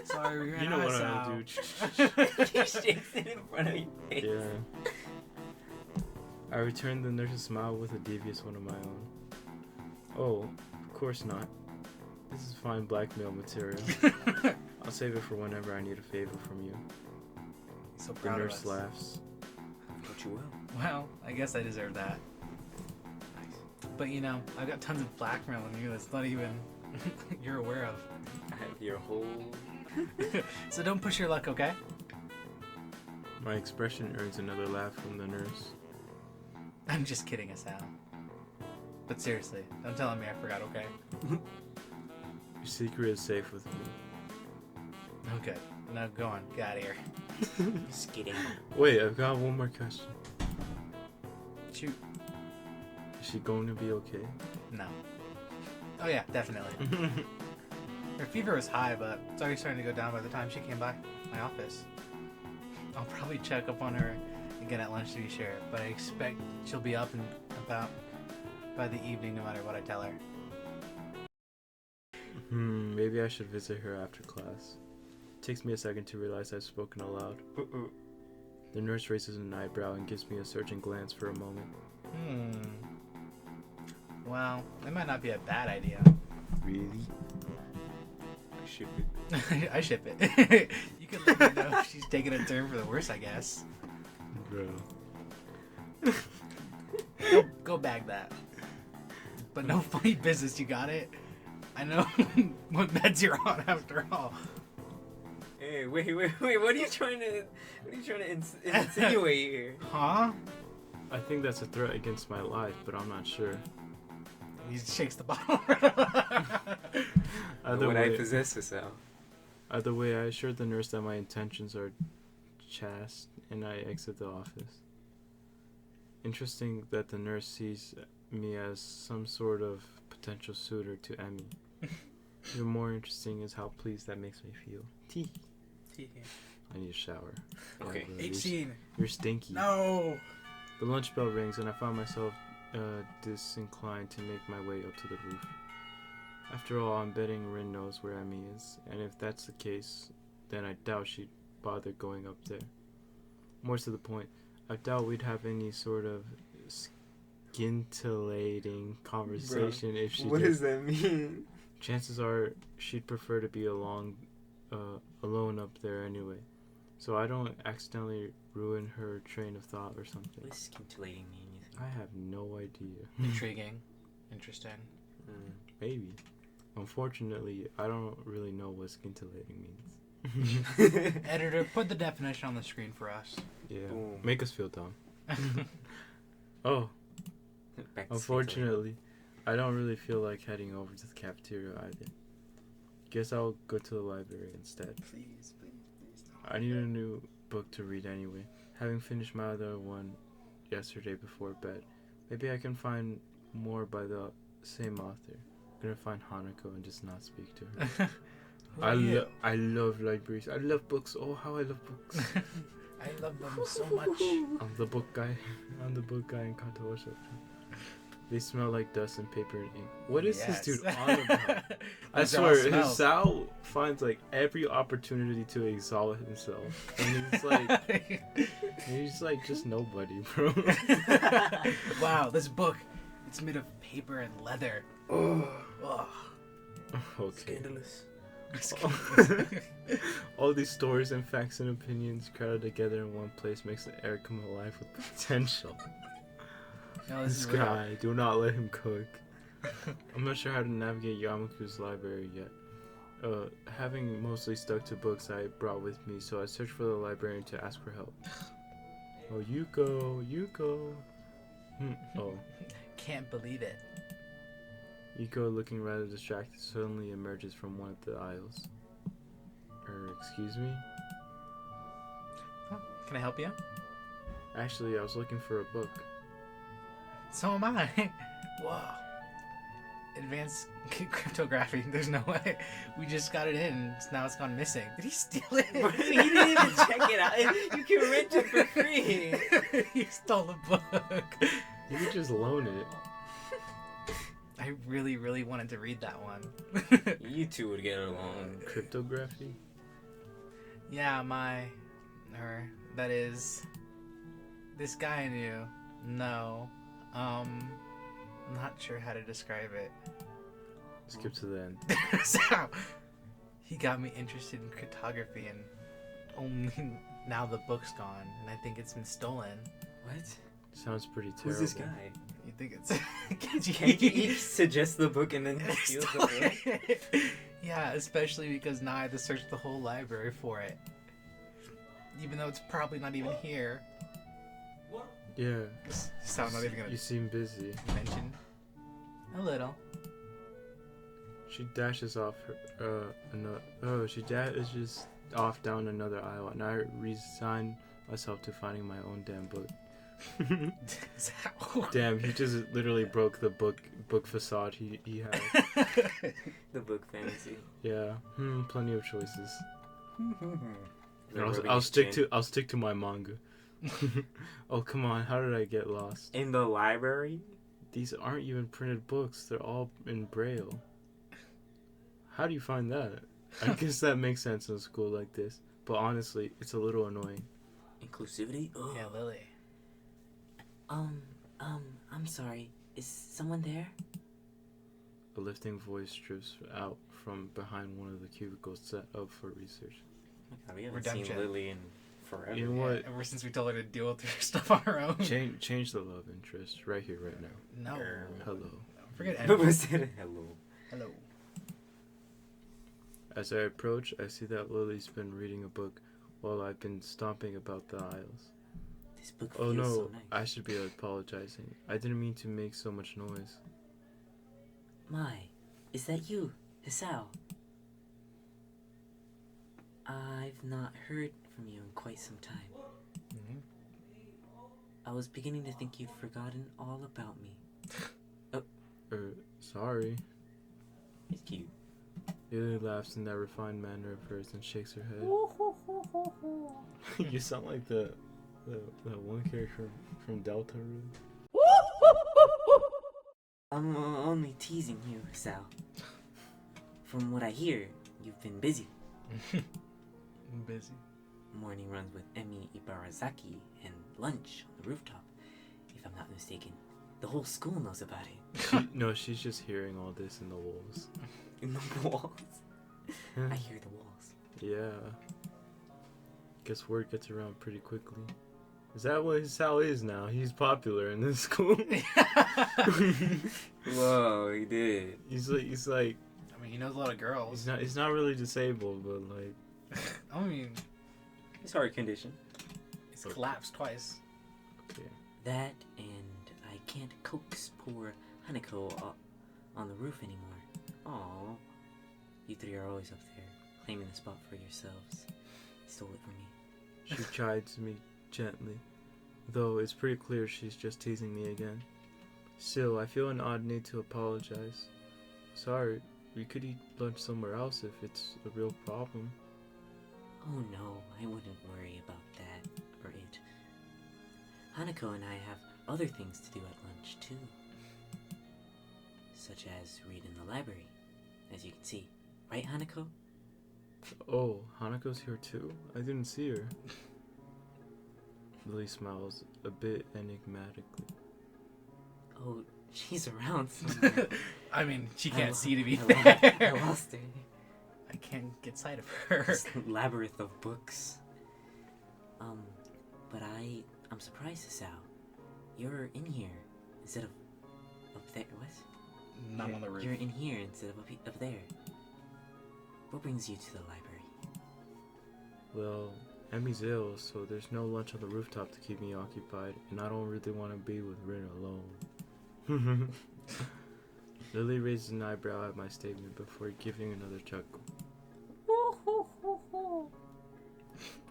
Sorry, we ran You know out what of I'll sound. He shakes it in front of your face. Yeah. I returned the nurse's smile with a devious one of my own. Oh, of course not. This is fine blackmail material. I'll save it for whenever I need a favor from you. So The proud of nurse us. laughs. Don't you will? Well, I guess I deserve that. But you know, I've got tons of blackmail on you that's not even you're aware of. I have your whole... So don't push your luck, okay? My expression earns another laugh from the nurse. I'm just kidding, Hisao. But seriously, don't tell me I forgot, okay? Your secret is safe with me. Okay, now go on, get out of here. Just kidding. Wait, I've got one more question. Shoot. Is she going to be okay? No. Oh yeah, definitely. Her fever was high, but it's already starting to go down by the time she came by my office. I'll probably check up on her again at lunch to be sure, but I expect she'll be up and about by the evening no matter what I tell her. Maybe I should visit her after class. It takes me a second to realize I've spoken aloud. The nurse raises an eyebrow and gives me a searching glance for a moment. Well, that might not be a bad idea. Really? I ship it. I ship it. You can let me know if she's taking a turn for the worse, I guess. Bro. Go bag that. but no funny business. You got it? I know what meds you're on after all. Hey, wait. What are you trying to insinuate here? Huh? I think that's a threat against my life, but I'm not sure. He shakes the bottle. What I possess Hisao. Either way, I assured the nurse that my intentions are chaste, and I exit the office. Interesting that the nurse sees me as some sort of potential suitor to Emmy. Even more interesting is how pleased that makes me feel. Tea. I need a shower. Okay. You're stinky. No. The lunch bell rings, and I find myself disinclined to make my way up to the roof. After all, I'm betting Rin knows where Emmy is, and if that's the case, then I doubt she'd bother going up there. More to the point, I doubt we'd have any sort of scintillating conversation if she did. What does that mean? Chances are she'd prefer to be alone up there anyway, so I don't accidentally ruin her train of thought or something. What does scintillating mean? I have no idea. Intriguing. Interesting. Maybe. Unfortunately, I don't really know what scintillating means. Editor, put the definition on the screen for us. Yeah. Boom. Make us feel dumb. Oh. Unfortunately, I don't really feel like heading over to the cafeteria either. Guess I'll go to the library instead. Please. I need a new book to read anyway. Having finished my other one yesterday before bed, maybe I can find more by the same author. I'm gonna find Hanako and just not speak to her. I love libraries. I love books. Oh, how I love books. I love them so much. I'm the book guy. I'm the book guy in Katawa Shoujo. They smell like dust and paper and ink. What is this dude on about? I swear, Hisao finds like every opportunity to exalt himself. And he's like just nobody, bro. Wow, this book, it's made of paper and leather. Oh. Okay. Scandalous. All these stories and facts and opinions crowded together in one place makes the air come alive with potential. No, This guy, do not let him cook. I'm not sure how to navigate Yamaku's library yet. Having mostly stuck to books I brought with me, so I searched for the librarian to ask for help. Oh, Yuko. Oh. Can't believe it. Yuko, looking rather distracted, suddenly emerges from one of the aisles. Excuse me? Oh, can I help you? Actually, I was looking for a book. So am I. Whoa. Advanced cryptography. There's no way. We just got it in. Now it's gone missing. Did he steal it? He didn't even check it out. You can rent it for free. He stole the book. You could just loan it. I really, really wanted to read that one. You two would get along. Cryptography? Yeah, that is, this guy I knew. No. Not sure how to describe it. Skip to the end. So, he got me interested in cryptography, and only now the book's gone, and I think it's been stolen. What? Sounds pretty terrible. Who's this guy? You think it's... Can't you suggest the book and then he steals the book? Yeah, especially because now I had to search the whole library for it. Even though it's probably not even here. Yeah. So I'm not even gonna You seem busy. mention. A little. She dashes off she dashes off down another aisle, and I resign myself to finding my own damn book. Damn, he just literally broke the book facade he had. The book fantasy. Yeah. Plenty of choices. I'll stick to my manga. Oh, come on, how did I get lost? In the library? These aren't even printed books, they're all in Braille. How do you find that? I guess that makes sense in a school like this, but honestly, it's a little annoying. Inclusivity? Ugh. Yeah, Lily. I'm sorry. Is someone there? A lifting voice drifts out from behind one of the cubicles set up for research. Oh my God, we haven't Redemption. seen Lily in forever. You know what? Ever since we told her to deal with her stuff on her own. Change the love interest right here, right now. No. Hello. Forget Whebas said hello. Hello. As I approach, I see that Lily's been reading a book while I've been stomping about the aisles. This book Oh feels no, so nice. I should be apologizing. I didn't mean to make so much noise. My, is that you, Hisao? I've not heard from you in quite some time. Mm-hmm. I was beginning to think you'd forgotten all about me. Sorry. It's cute. Lily laughs in that refined manner of hers and shakes her head. You sound like the one character from Delta Room. I'm only teasing you, Hisao. From what I hear, you've been busy. I'm busy. Morning runs with Emi Ibarazaki and lunch on the rooftop, if I'm not mistaken. The whole school knows about it. No, she's just hearing all this in the walls. In the walls? I hear the walls. Yeah. Guess word gets around pretty quickly. Is that what Hisao is now? He's popular in this school. Whoa, he did. He's like. I mean, he knows a lot of girls. He's not really disabled, but like. I mean, It's hard condition. he's collapsed twice. Okay. That, and I can't coax poor Hanako on the roof anymore. Aww. You three are always up there, claiming the spot for yourselves. Stole it from me. She chides me gently, though it's pretty clear she's just teasing me again. Still, I feel an odd need to apologize. Sorry, we could eat lunch somewhere else if it's a real problem. Oh no, I wouldn't worry about that, or it. Hanako and I have other things to do at lunch, too. Such as read in the library, as you can see. Right, Hanako? Oh, Hanako's here too? I didn't see her. Lily smiles a bit enigmatically. Oh, she's around somewhere. I mean, she can't see to be I fair. lost her. I can't get sight of her. This labyrinth of books. But I'm surprised, Hisao. You're in here instead of up there. What? Not on the roof. You're in here instead of up there. What brings you to the library? Well, Emmy's ill, so there's no lunch on the rooftop to keep me occupied, and I don't really want to be with Rin alone. Lily raises an eyebrow at my statement before giving another chuckle.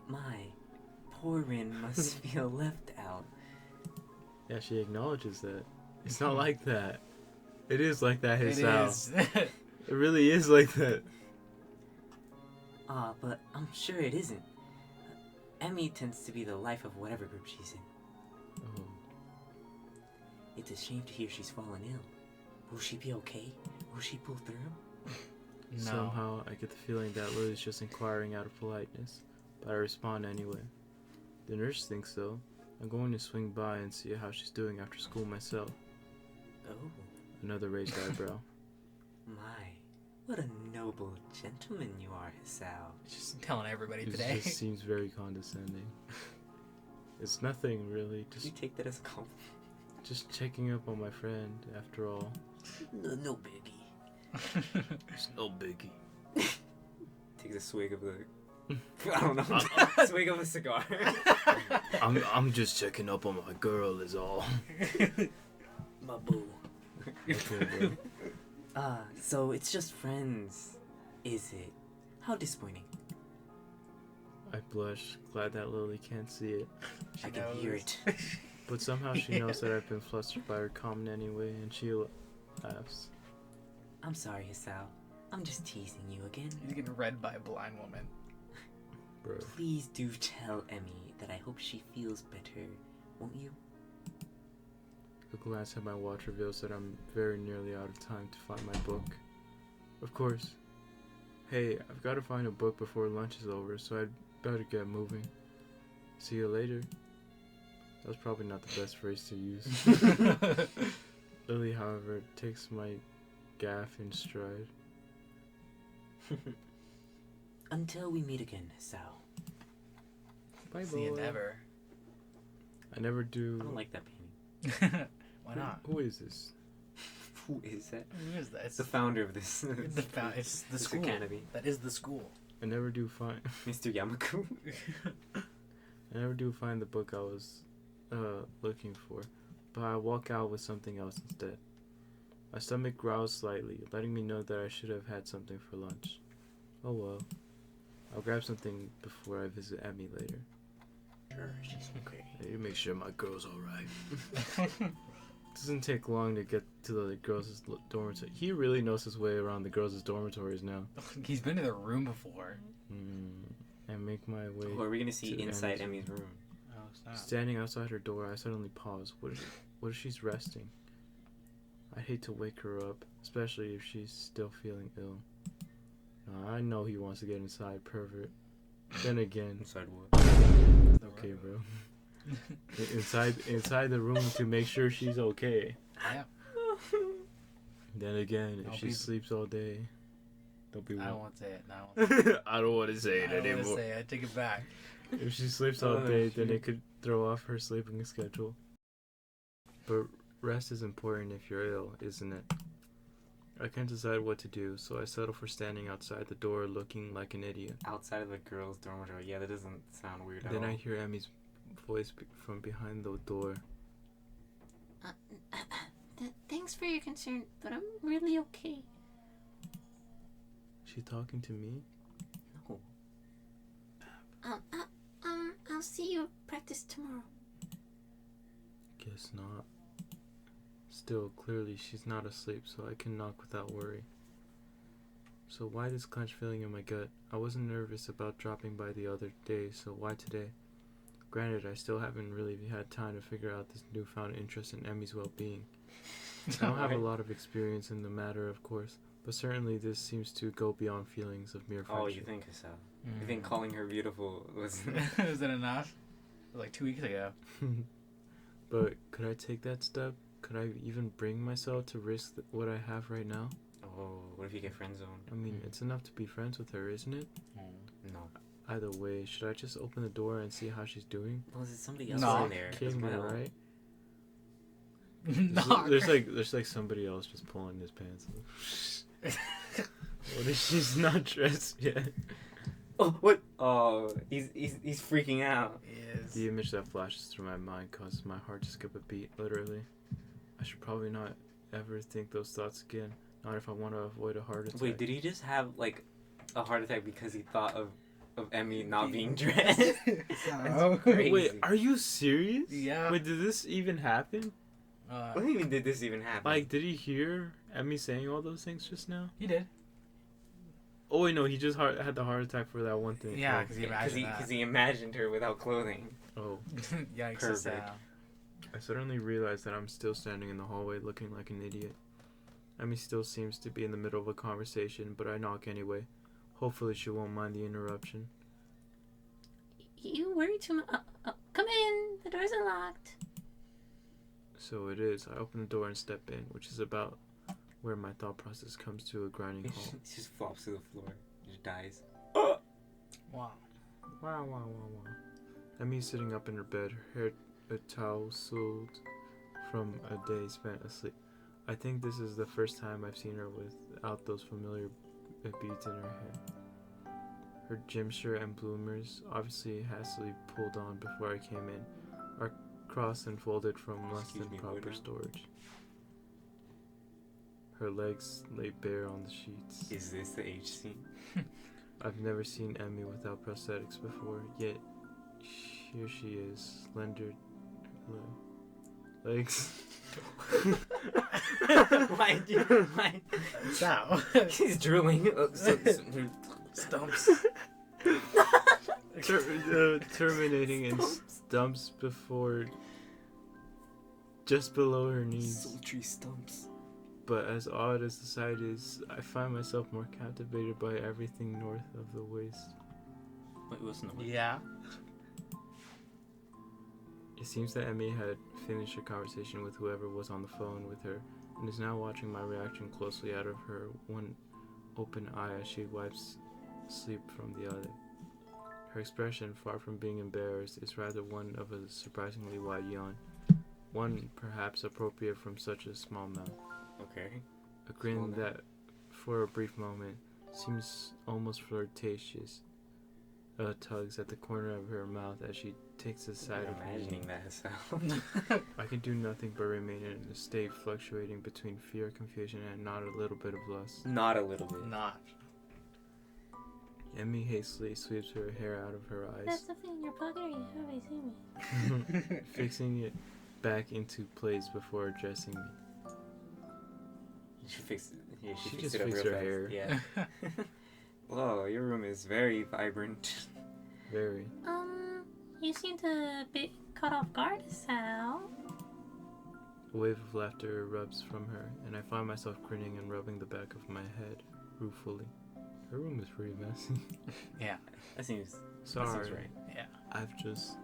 My, poor Rin must feel left out. Yeah, she acknowledges that. It's not like that. It is like that, It Hisao. is. It really is like that. But I'm sure it isn't. Emmy tends to be the life of whatever group she's in. Oh. It's a shame to hear she's fallen ill. Will she be okay? Will she pull through? No. Somehow, I get the feeling that Lily's just inquiring out of politeness, but I respond anyway. The nurse thinks so. I'm going to swing by and see how she's doing after school myself. Oh, Another raised eyebrow. my. What a noble gentleman you are, Hisao. Just telling everybody It today. just seems very condescending. It's nothing really, Did you take that as a compliment? just checking up on my friend, after all. No biggie. It's no biggie. Takes a swig of the. I don't know. Swig of a cigar. I'm just checking up on my girl is all. My boo. Okay, bro. So it's just friends, is it? How disappointing. I blush, glad that Lily can't see it. She I can hear knows. it. But somehow she knows that I've been flustered by her comment anyway, and she laughs. I'm sorry, Hisao. I'm just teasing you again. He's getting read by a blind woman. Bro. Please do tell Emmy that I hope she feels better, won't you? A glance at my watch reveals that I'm very nearly out of time to find my book. Of course. Hey, I've got to find a book before lunch is over, so I'd better get moving. See you later. That was probably not the best phrase to use. Lily, however, takes my gaffe in stride. Until we meet again, Hisao. Bye, See you boy. never. I never do. I don't like that painting. Why not? Who is this? Who is that? Who is that? It's the founder of this. It's the school. Academy. That is the school. I never do find. Mr. Yamaku. I never do find the book I was looking for, but I walk out with something else instead. My stomach growls slightly, letting me know that I should have had something for lunch. Oh well. I'll grab something before I visit Emmy later. Sure, she's okay. I need to make sure my girl's alright. Doesn't take long to get to the girls' dormitory. He really knows his way around the girls' dormitories now. He's been to their room before. And make my way. Oh, are we gonna see to inside Emmy's room? Oh, stop. Standing outside her door, I suddenly pause. What if she's resting? I'd hate to wake her up, especially if she's still feeling ill. I know he wants to get inside, pervert. Then again, Inside what? okay, bro. inside the room to make sure she's okay. Yeah. Then again, if I'll she be- sleeps all day, there'll be I one. won't say it. No, I won't say it. I don't want to say it I don't want to anymore. say it. I take it back. If she sleeps all Oh, day, then shoot. it could throw off her sleeping schedule. But rest is important if you're ill, isn't it? I can't decide what to do, so I settle for standing outside the door looking like an idiot. Outside of the girls' dormitory. Yeah, that doesn't sound weird at Then all. I hear Emmy's voice from behind the door. Thanks for your concern, but I'm really okay. She talking to me? No. I'll see you at practice tomorrow. Guess not. Still, clearly she's not asleep, so I can knock without worry. So why this clenched feeling in my gut? I wasn't nervous about dropping by the other day, so why today? Granted, I still haven't really had time to figure out this newfound interest in Emmy's well-being. I don't have a lot of experience in the matter, of course, but certainly this seems to go beyond feelings of mere friendship. Oh, you think Hisao? You think calling her beautiful was... Is that enough? Like 2 weeks ago. But could I take that step? Could I even bring myself to risk what I have right now? Oh, what if you get friend zoned? I mean, it's enough to be friends with her, isn't it? No. Either way, should I just open the door and see how she's doing? Well, is it somebody else No. in there? Kidding me, as well? right? Knock. There's like somebody else just pulling his pants. What if she's not dressed yet? Oh, what? Oh, he's freaking out. Yes. The image that flashes through my mind causes my heart to skip a beat, literally. I should probably not ever think those thoughts again. Not if I want to avoid a heart attack. Wait, did he just have like a heart attack because he thought of Emmy not being dressed? So- Crazy. Wait, are you serious? Yeah. Wait, did this even happen? What do you mean did this even happen? Like, did he hear Emmy saying all those things just now? He did. Oh wait, no, he just had the heart attack for that one thing. Yeah, Oh. because he imagined that. because he imagined her without clothing. Oh. Yikes. Perfect. Hisao. I suddenly realized that I'm still standing in the hallway looking like an idiot. Emmy still seems to be in the middle of a conversation, but I knock anyway. Hopefully she won't mind the interruption. You worry too much. Come in. The doors are locked. So it is. I open the door and step in, which is about where my thought process comes to a grinding He halt. just flops to the floor. He just dies. Wow. Wow, wow, wow, wow. Emmy's sitting up in her bed, her hair tousled from a day spent asleep. I think this is the first time I've seen her without those familiar beads in her hair. Her gym shirt and bloomers, obviously hastily pulled on before I came in, are crossed and folded from less Excuse than me, proper what? storage. Her legs lay bare on the sheets. Is this the H scene? I've never seen Emmy without prosthetics before, yet here she is, slender legs. Why? Hisao. He's drooling. Stumps. Terminating in stumps before, just below her knees. Sultry stumps. But as odd as the sight is, I find myself more captivated by everything north of the waist. Wait, what's north? Yeah. It seems that Emmy had finished her conversation with whoever was on the phone with her, and is now watching my reaction closely out of her one open eye as she wipes sleep from the other. Her expression, far from being embarrassed, is rather one of a surprisingly wide yawn, one perhaps appropriate from such a small mouth. Okay. A grin that, for a brief moment, seems almost flirtatious. Tugs at the corner of her mouth as she takes a side of me. Imagining that, Hisao. I can do nothing but remain in a state fluctuating between fear, confusion, and not a little bit of lust. Not a little bit. Not. Emmy hastily sweeps her hair out of her eyes. That's something in your pocket, or you haven't seen me? Fixing it back into place before addressing me. She fixed it. She fixed just it up fixed real her fast. hair. Yeah. Whoa, your room is very vibrant. Very. You seem to a bit caught off guard, Sal. A wave of laughter erupts from her, and I find myself grinning and rubbing the back of my head ruefully. Her room is pretty messy. Yeah. That seems Sorry. right. Yeah. I've just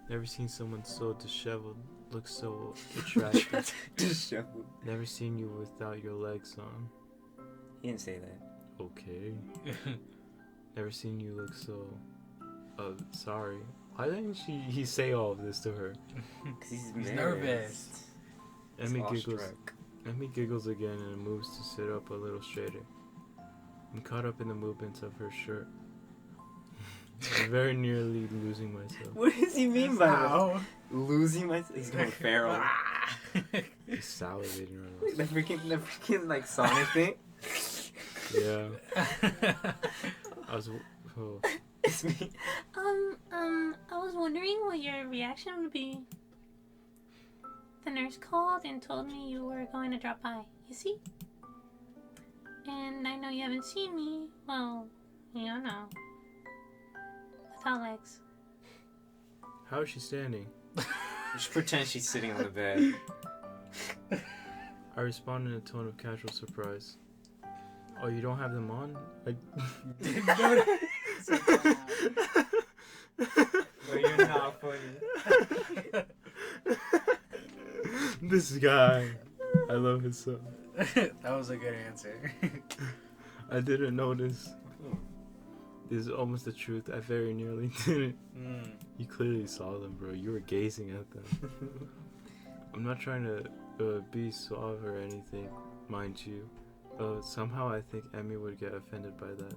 never seen someone so disheveled, look so attractive. Disheveled. Never seen you without your legs on. He didn't say that. Okay. Never seen you look so... sorry. Why didn't he say all of this to her? Because he's nervous. Emmy He's giggles. awestruck. Emmy giggles again and moves to sit up a little straighter. I'm caught up in the movements of her shirt. I'm very nearly losing myself. What does he mean by that? How? Losing myself? He's going feral. He's salivating right the freaking like Sonic thing. now. Yeah. I was... Oh. It's me. I was wondering what your reaction would be. The nurse called and told me you were going to drop by, you see? And I know you haven't seen me, well, you don't know. Without legs. How is she standing? Just pretend she's sitting on the bed. I respond in a tone of casual surprise. Oh, you don't have them on? But you're not funny. This guy. I love his son. That was a good answer. I didn't notice. This is almost the truth. I very nearly didn't. You clearly saw them, bro. You were gazing at them. I'm not trying to be suave or anything, mind you. Somehow I think Emmy would get offended by that.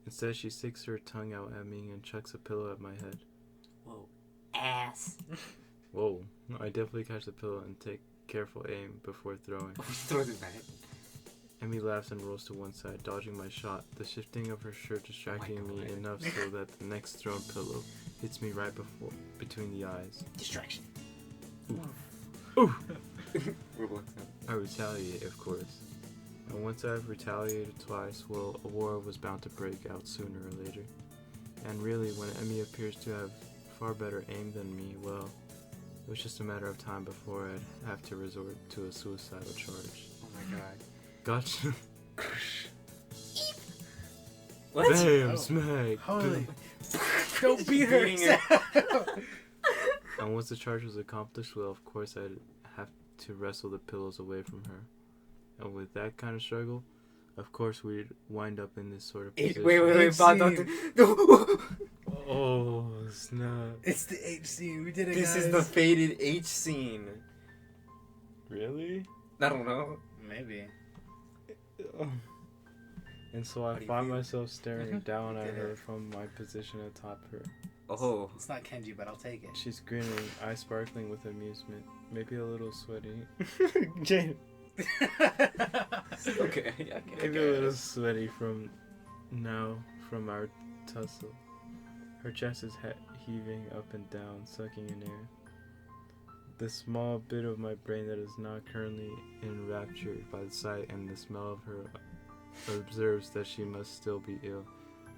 Instead, she sticks her tongue out at me and chucks a pillow at my head. Whoa. Ass. Whoa. I definitely catch the pillow and take careful aim before throwing. Throw it back. Emmy laughs and rolls to one side, dodging my shot, the shifting of her shirt distracting me enough so that the next thrown pillow hits me right between the eyes. Distraction. Ooh! Roblox. I retaliate, of course. And once I've retaliated twice, well, a war was bound to break out sooner or later. And really, when Emmy appears to have far better aim than me, well, it was just a matter of time before I'd have to resort to a suicidal charge. Oh my god. Gotcha. What? Bam! Oh. Smack! Holy. Don't beat her. Beating her. And once the charge was accomplished, well, of course I'd have to wrestle the pillows away from her. And with that kind of struggle, of course we'd wind up in this sort of position. Wait, Bob, don't Oh, snap. It's the H scene. We did it, This guys. is the faded H scene. Really? I don't know. Maybe. And so How I do you find feel? myself staring down at Did her it. from my position atop her. Oh. It's not Kenji, but I'll take it. She's grinning, eyes sparkling with amusement, maybe a little sweaty. Jayden. Okay. Maybe a little sweaty from our tussle. Her chest is heaving up and down, sucking in air. The small bit of my brain that is not currently enraptured by the sight and the smell of her observes that she must still be ill,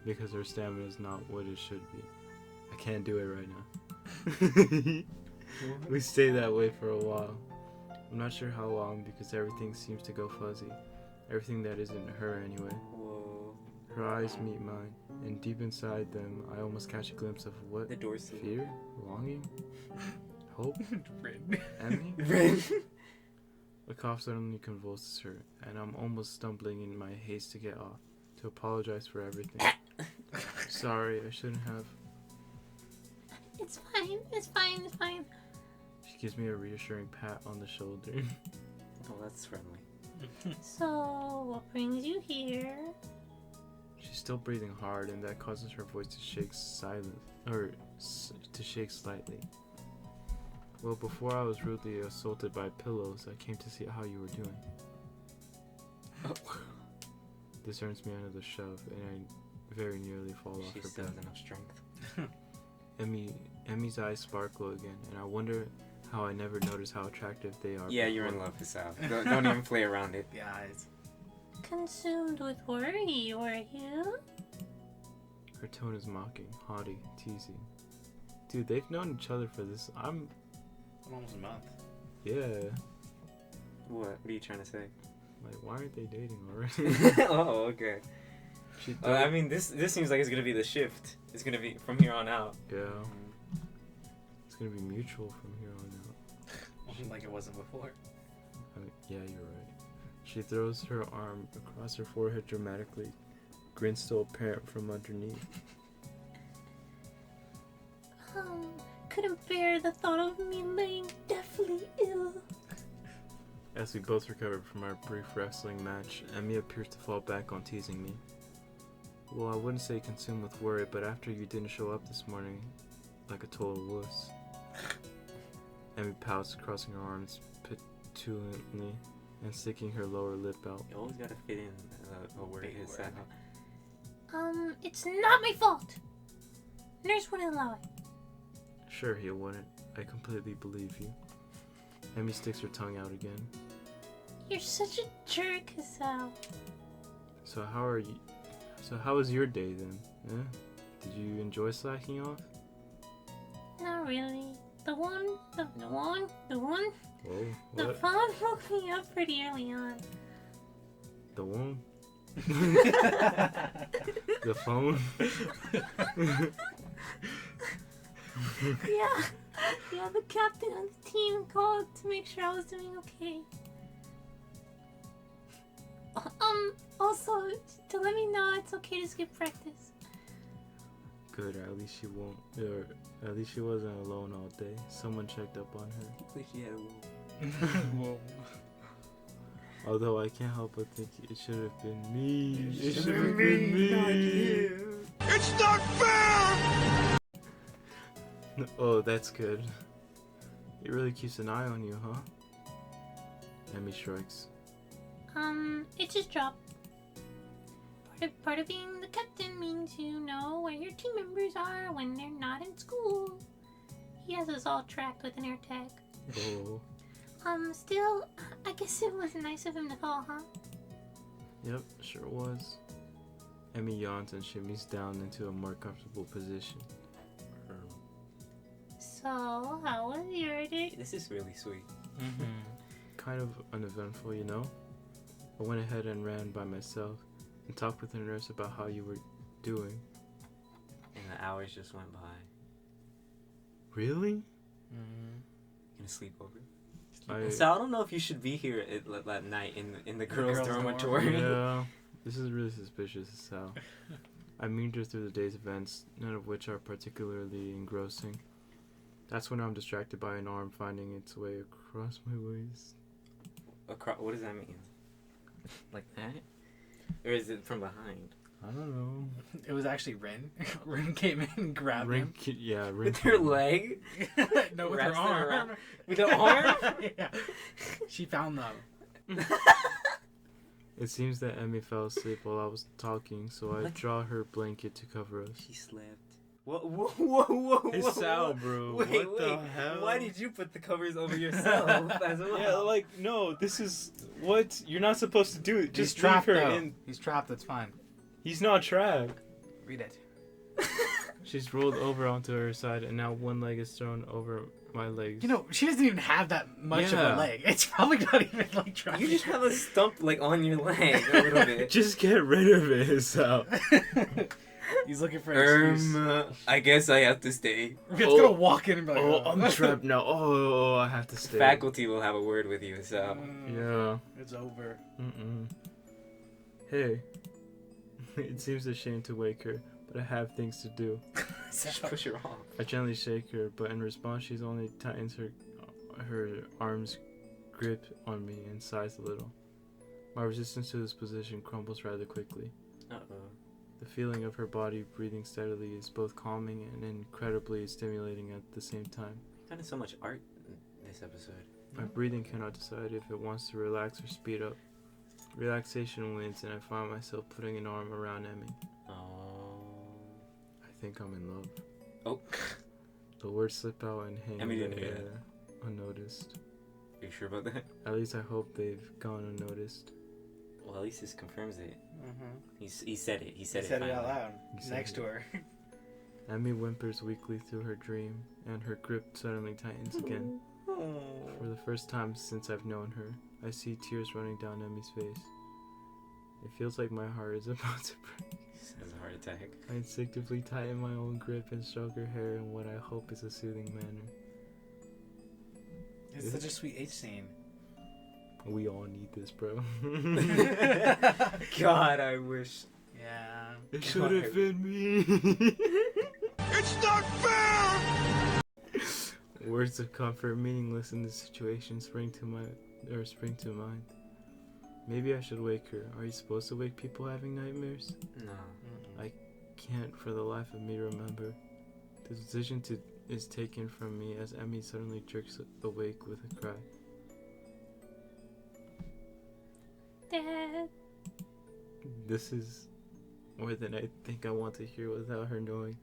because her stamina is not what it should be. I can't do it right now. We stay that way for a while. I'm not sure how long, because everything seems to go fuzzy. Everything that isn't her anyway. Whoa. Her eyes meet mine, and deep inside them, I almost catch a glimpse of what? The door's Fear? Longing? Hope? Rin. Emmy? Rin. A cough suddenly convulses her, and I'm almost stumbling in my haste to get off, to apologize for everything. Sorry, I shouldn't have. It's fine. It's fine. It's fine. She gives me a reassuring pat on the shoulder. Oh, that's friendly. So, what brings you here? She's still breathing hard, and that causes her voice to shake to shake slightly. Well, before I was rudely assaulted by pillows, I came to see how you were doing. This earns me another shove, and I very nearly fall off She her still bed. has enough strength. Emmy's eyes sparkle again, and I wonder how I never noticed how attractive they are. Yeah, you're in love, Hisao. Don't even play around it. The eyes. Consumed with worry, were you? Her tone is mocking, haughty, teasing. Dude, they've known each other for this. Almost a month. Yeah. What are you trying to say? Like, why aren't they dating already? Oh, okay. I mean, this seems like it's gonna be the shift. It's gonna be from here on out. Yeah. It's gonna be mutual from here on out. Like it wasn't before. Yeah, you're right. She throws her arm across her forehead dramatically, grin still apparent from underneath. Couldn't bear the thought of me laying deathly ill. As we both recovered from our brief wrestling match, Emmy appears to fall back on teasing me. Well, I wouldn't say consumed with worry, but after you didn't show up this morning, like a total wuss. Emmy pouts, crossing her arms petulantly and sticking her lower lip out. You always gotta fit in a word. It's not my fault. Nurse wouldn't allow it. Sure, he wouldn't. I completely believe you. Emmy sticks her tongue out again. You're such a jerk, Hisao. So how was your day then? Did you enjoy slacking off? Not really. The one. Whoa, The what? phone woke me up pretty early on. The one? The phone? Yeah, the captain of the team called to make sure I was doing okay. Also, to let me know it's okay to skip practice. Good, at least she won't, or at least she wasn't alone all day. Someone checked up on her. At least she had a Whoa. Although I can't help but think it should have been me. It should have been me, not you. It's not fair! Oh, that's good. It really keeps an eye on you, huh? Emmy strikes. It's his job. Part of being the captain means you know where your team members are when they're not in school. He has us all tracked with an air tag. Oh. Still, I guess it was nice of him to call, huh? Yep, sure was. Emmy yawns and shimmies down into a more comfortable position. So, how was your day? This is really sweet. Kind of uneventful, you know? I went ahead and ran by myself and talked with the nurse about how you were doing. And the hours just went by. Really? Gonna sleep over. I So I don't know if you should be here that night in the girls' dormitory. Yeah, this is really suspicious as hell. I meander through the day's events, none of which are particularly engrossing. That's when I'm distracted by an arm finding its way across my waist. What does that mean? Like that? Or is it from behind? I don't know. It was actually Rin. Rin came in and grabbed him. Rin. With her leg? No, with her Wraps them arm. around. With her arm? Yeah. She found them. It seems that Emmy fell asleep while I was talking, so I What? draw her blanket to cover us. She slept. Whoa. Hisao, bro. Wait, What the hell? Why did you put the covers over yourself as well? Yeah, like, no, this is what you're not supposed to do. He's Just leave trapped, her though. in. He's trapped, that's fine. He's not trapped. Read it. She's rolled over onto her side, and now one leg is thrown over my legs. You know, she doesn't even have that much of Yeah. a leg. It's probably not even like trying. You just have a stump like on your leg a little bit. just get rid of it, Hisao. He's looking for an excuse. I guess I have to stay. He's gonna walk in and be like, Oh, I'm trapped now. Oh, I have to stay. Faculty will have a word with you, so. Yeah. It's over. Hey. It seems a shame to wake her, but I have things to do. Just push her off. I gently shake her, but in response, she's only tightens her arms grip on me and sighs a little. My resistance to this position crumbles rather quickly. Uh-oh. The feeling of her body breathing steadily is both calming and incredibly stimulating at the same time. Kind of so much art in this episode. My breathing cannot decide if it wants to relax or speed up. Relaxation wins, and I find myself putting an arm around Emmy. Oh. I think I'm in love. Oh. The words slip out and hang Emmy in didn't the hear air, unnoticed. Are you sure about that? At least I hope they've gone unnoticed. Well, at least this confirms it. Mm-hmm. He said it. He said it it finally. out loud He said next it. to her. Emmy whimpers weakly through her dream, and her grip suddenly tightens again. For the first time since I've known her, I see tears running down Emmy's face. It feels like my heart is about to break. Has a heart attack. I instinctively tighten my own grip and stroke her hair in what I hope is a soothing manner. It's such a sweet H scene. We all need this, bro. God, I wish. Yeah. It should have been me. It's not fair! Words of comfort, meaningless in this situation, spring to mind. Maybe I should wake her. Are you supposed to wake people having nightmares? No. I can't for the life of me remember. The decision is taken from me as Emmy suddenly jerks awake with a cry. Dad. This is more than I think I want to hear without her knowing.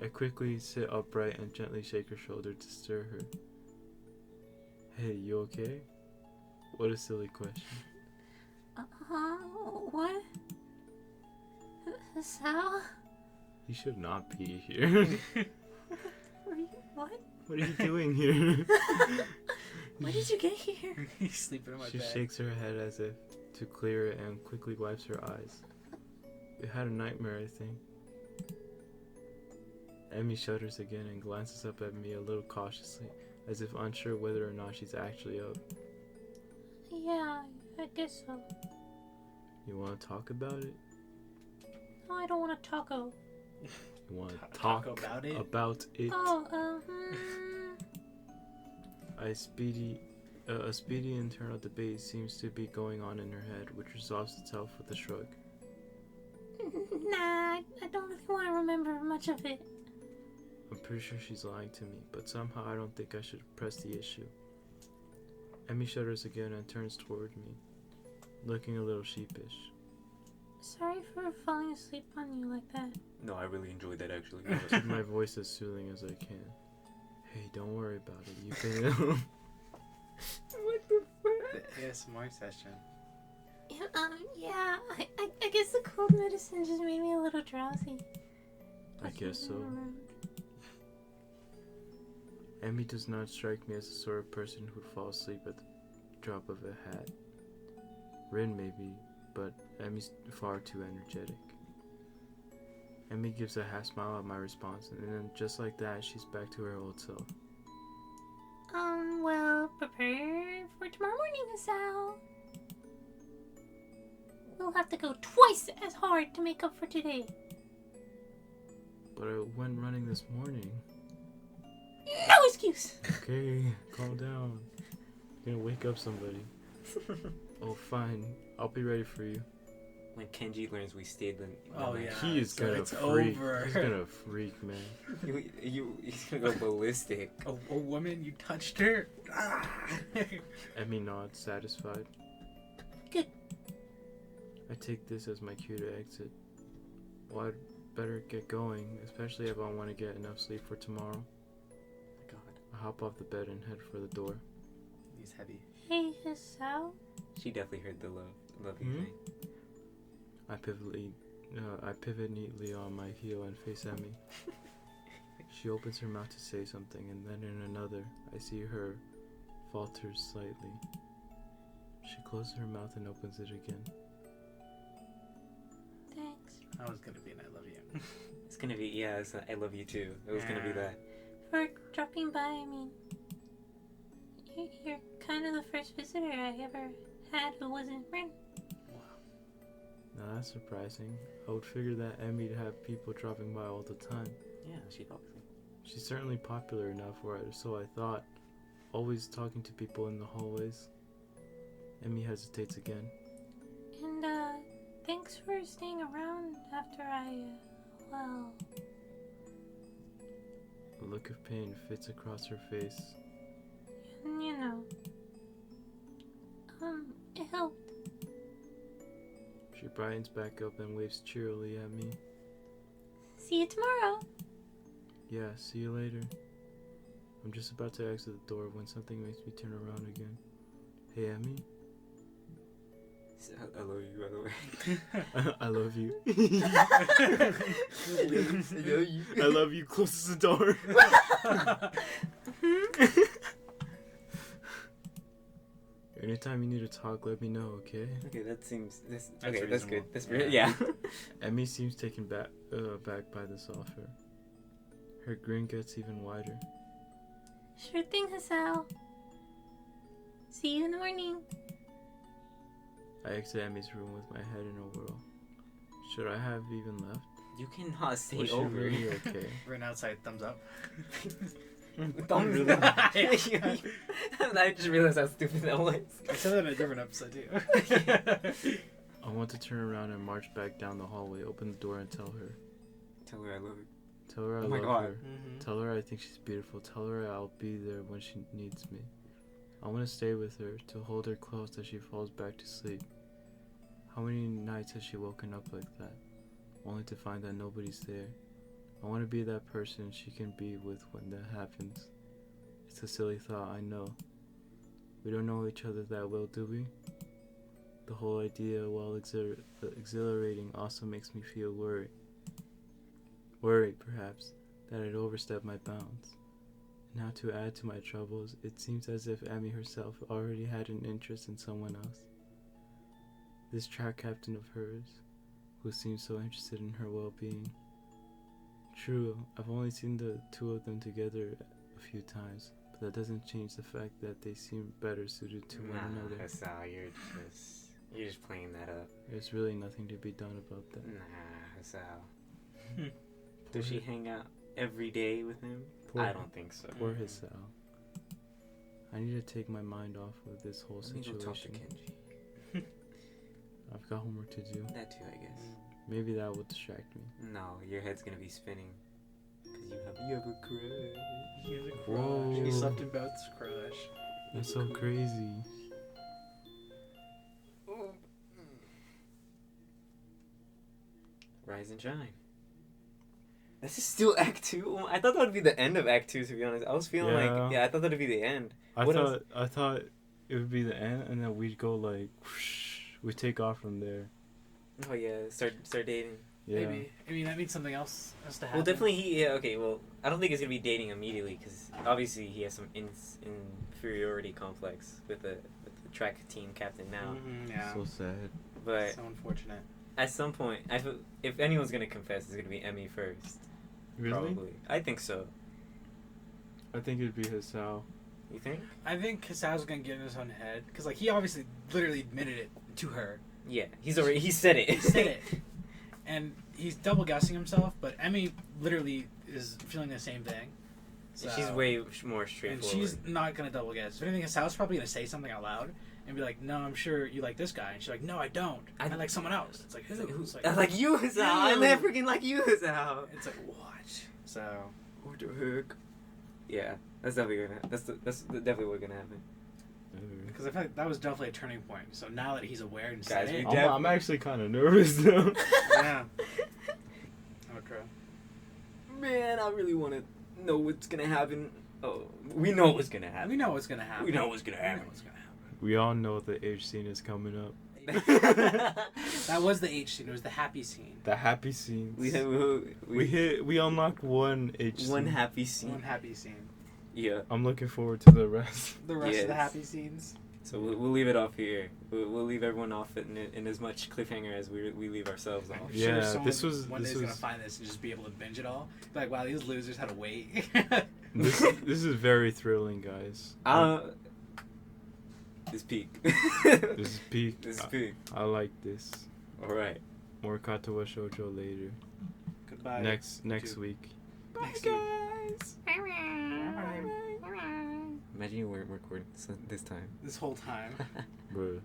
I quickly sit upright and gently shake her shoulder to stir her. Hey, you okay? What a silly question. What? Hisao? You should not be here. What? What are you doing here? When did you get here? He's sleeping in my She bed. shakes her head as if to clear it and quickly wipes her eyes. You had a nightmare, I think. Emmy shudders again and glances up at me a little cautiously, as if unsure whether or not she's actually up. Yeah, I guess so. You want to talk about it? No, I don't want to taco. You want to Talk talk about it? about it? Oh, A speedy internal debate seems to be going on in her head, which resolves itself with a shrug. Nah, I don't really want to remember much of it. I'm pretty sure she's lying to me, but somehow I don't think I should press the issue. Emmy shudders again and turns toward me, looking a little sheepish. Sorry for falling asleep on you like that. No, I really enjoyed that actually. Keep my voice as soothing as I can. Hey, don't worry about it. You've been ill. What the fuck? The ASMR session. Yeah, I guess the cold medicine just made me a little drowsy. I guess so. Emmy does not strike me as the sort of person who'd fall asleep at the drop of a hat. Rin maybe, but Emmy's far too energetic. Emmy gives a half smile at my response, and then just like that, she's back to her old self. Well, prepare for tomorrow morning, Hisao. We'll have to go twice as hard to make up for today. But I went running this morning. No excuse! Okay, calm down. You're gonna wake up somebody. Oh, fine. I'll be ready for you. When Kenji learns we stayed the Oh, night, yeah. He is so gonna it's freak. over. He's gonna freak, man. he's gonna go ballistic. A woman, you touched her? Ah! Emmy nods, satisfied. Good. I take this as my cue to exit. Well, I'd better get going, especially if I want to get enough sleep for tomorrow. God. I hop off the bed and head for the door. He's heavy. Hey, Hisao. She definitely heard the lovey Hmm? thing. I pivot neatly on my heel and face Emmy. She opens her mouth to say something, and then in another, I see her falter slightly. She closes her mouth and opens it again. Thanks. I was gonna be an I love you. It's gonna be, yeah, it's I love you too. It was gonna be that. For dropping by, I mean. You're kind of the first visitor I ever had who wasn't Rin. Now that's surprising. I would figure that Emmy'd have people dropping by all the time. Yeah, she probably. She's certainly popular enough, or so I thought. always talking to people in the hallways. Emmy hesitates again. And, thanks for staying around after well... A look of pain fits across her face. You know. It helped. She brightens back up and waves cheerily at me. See you tomorrow. Yeah, see you later. I'm just about to exit the door when something makes me turn around again. Hey, Emmy? I love you, by the way. I love you. Please, I love you. I love you. Closes the door. Anytime you need to talk, let me know, okay? Okay, that seems... That's okay, that's good. reasonable. That's yeah. Emmy seems taken back by this offer. Her grin gets even wider. Sure thing, Hisao. See you in the morning. I exit Emmy's room with my head in a whirl. Should I have even left? You cannot stay Was she over. really okay? Right outside, thumbs up. Thumbs up. I just realized how stupid that was. I said that in a different episode too. I want to turn around and march back down the hallway, open the door and tell her. Tell her I love her. Tell her I Oh my love God. her. Tell her I think she's beautiful. Tell her I'll be there when she needs me. I want to stay with her, to hold her close as she falls back to sleep. How many nights has she woken up like that, only to find that nobody's there? I want to be that person she can be with when that happens. It's a silly thought, I know. We don't know each other that well, do we? The whole idea, while exhilarating, also makes me feel worried. Worried, perhaps, that I'd overstep my bounds. Now, to add to my troubles, it seems as if Emmy herself already had an interest in someone else. This track captain of hers, who seems so interested in her well-being. True, I've only seen the two of them together a few times, but that doesn't change the fact that they seem better suited to one another. Hisao, you're just playing that up. There's really nothing to be done about that. Nah, Hisao. Does she hang out every day with him? I don't think so. Poor Hisao. I need to take my mind off of this whole Let me go talk to situation. Kenji. I've got homework to do. That too, I guess. Maybe that will distract me. No, your head's gonna be spinning. Cause you have a crush. He has a crush. Whoa. He slept in Beth's crush. That's so crazy. Rise and shine. This is still Act 2? I thought that would be the end of Act 2, to be honest. I was feeling like, I thought that would be the end. I thought it would be the end, and then we'd go like, whoosh, we take off from there. Oh yeah, start dating. Yeah. Maybe. I mean, that means something else has to happen. Well, definitely I don't think he's gonna be dating immediately, because obviously he has some inferiority complex with the track team captain now. Yeah. So sad. But So unfortunate. at some point, I feel, if anyone's gonna confess, it's gonna be Emmy first. Really? Probably. I think so. I think it'd be Hisao. You think? I think Hisao's gonna get in his own head because, like, he obviously literally admitted it to her. Yeah, he said it. He said it, and he's double guessing himself. But Emmy literally is feeling the same thing. So, She's way more and straightforward. she's not gonna double guess. If anything, Hisao's probably gonna say something out loud and be like, "No, I'm sure you like this guy," and she's like, "No, I don't. I like someone else." It's like, who? It's I like you, Hisao. I freaking like you, Hisao. It's like, what? So What the heck? Yeah, that's definitely gonna. That's definitely what's gonna happen. because I feel like that was definitely a turning point. So now that he's aware and Guys, said it, I'm actually kind of nervous though. yeah. Okay. Man, I really want to know what's gonna happen. Oh, we know what's gonna happen. We know what's gonna happen. We know what's gonna We know happen. what's gonna happen. We all know the age scene is coming up. That was the H scene. It was the happy scene. The happy scenes. we We unlocked one H scene. one happy scene. One happy scene. Yeah. I'm looking forward to the rest. The rest of the Yes. happy scenes. So we'll leave it off here. We'll leave everyone off in as much cliffhanger as we leave ourselves off. I'm Yeah, sure someone this was- one this day's gonna was- find this and just be able to binge it all. Be like, wow, these losers had to wait. This is very thrilling, guys. This peak. This is peak. This is peak. I like this. All right. More Katawa Shoujo later. Goodbye. Next YouTube. week. Next Bye, guys. Maybe Imagine you weren't recording this time. This whole time. Bruh.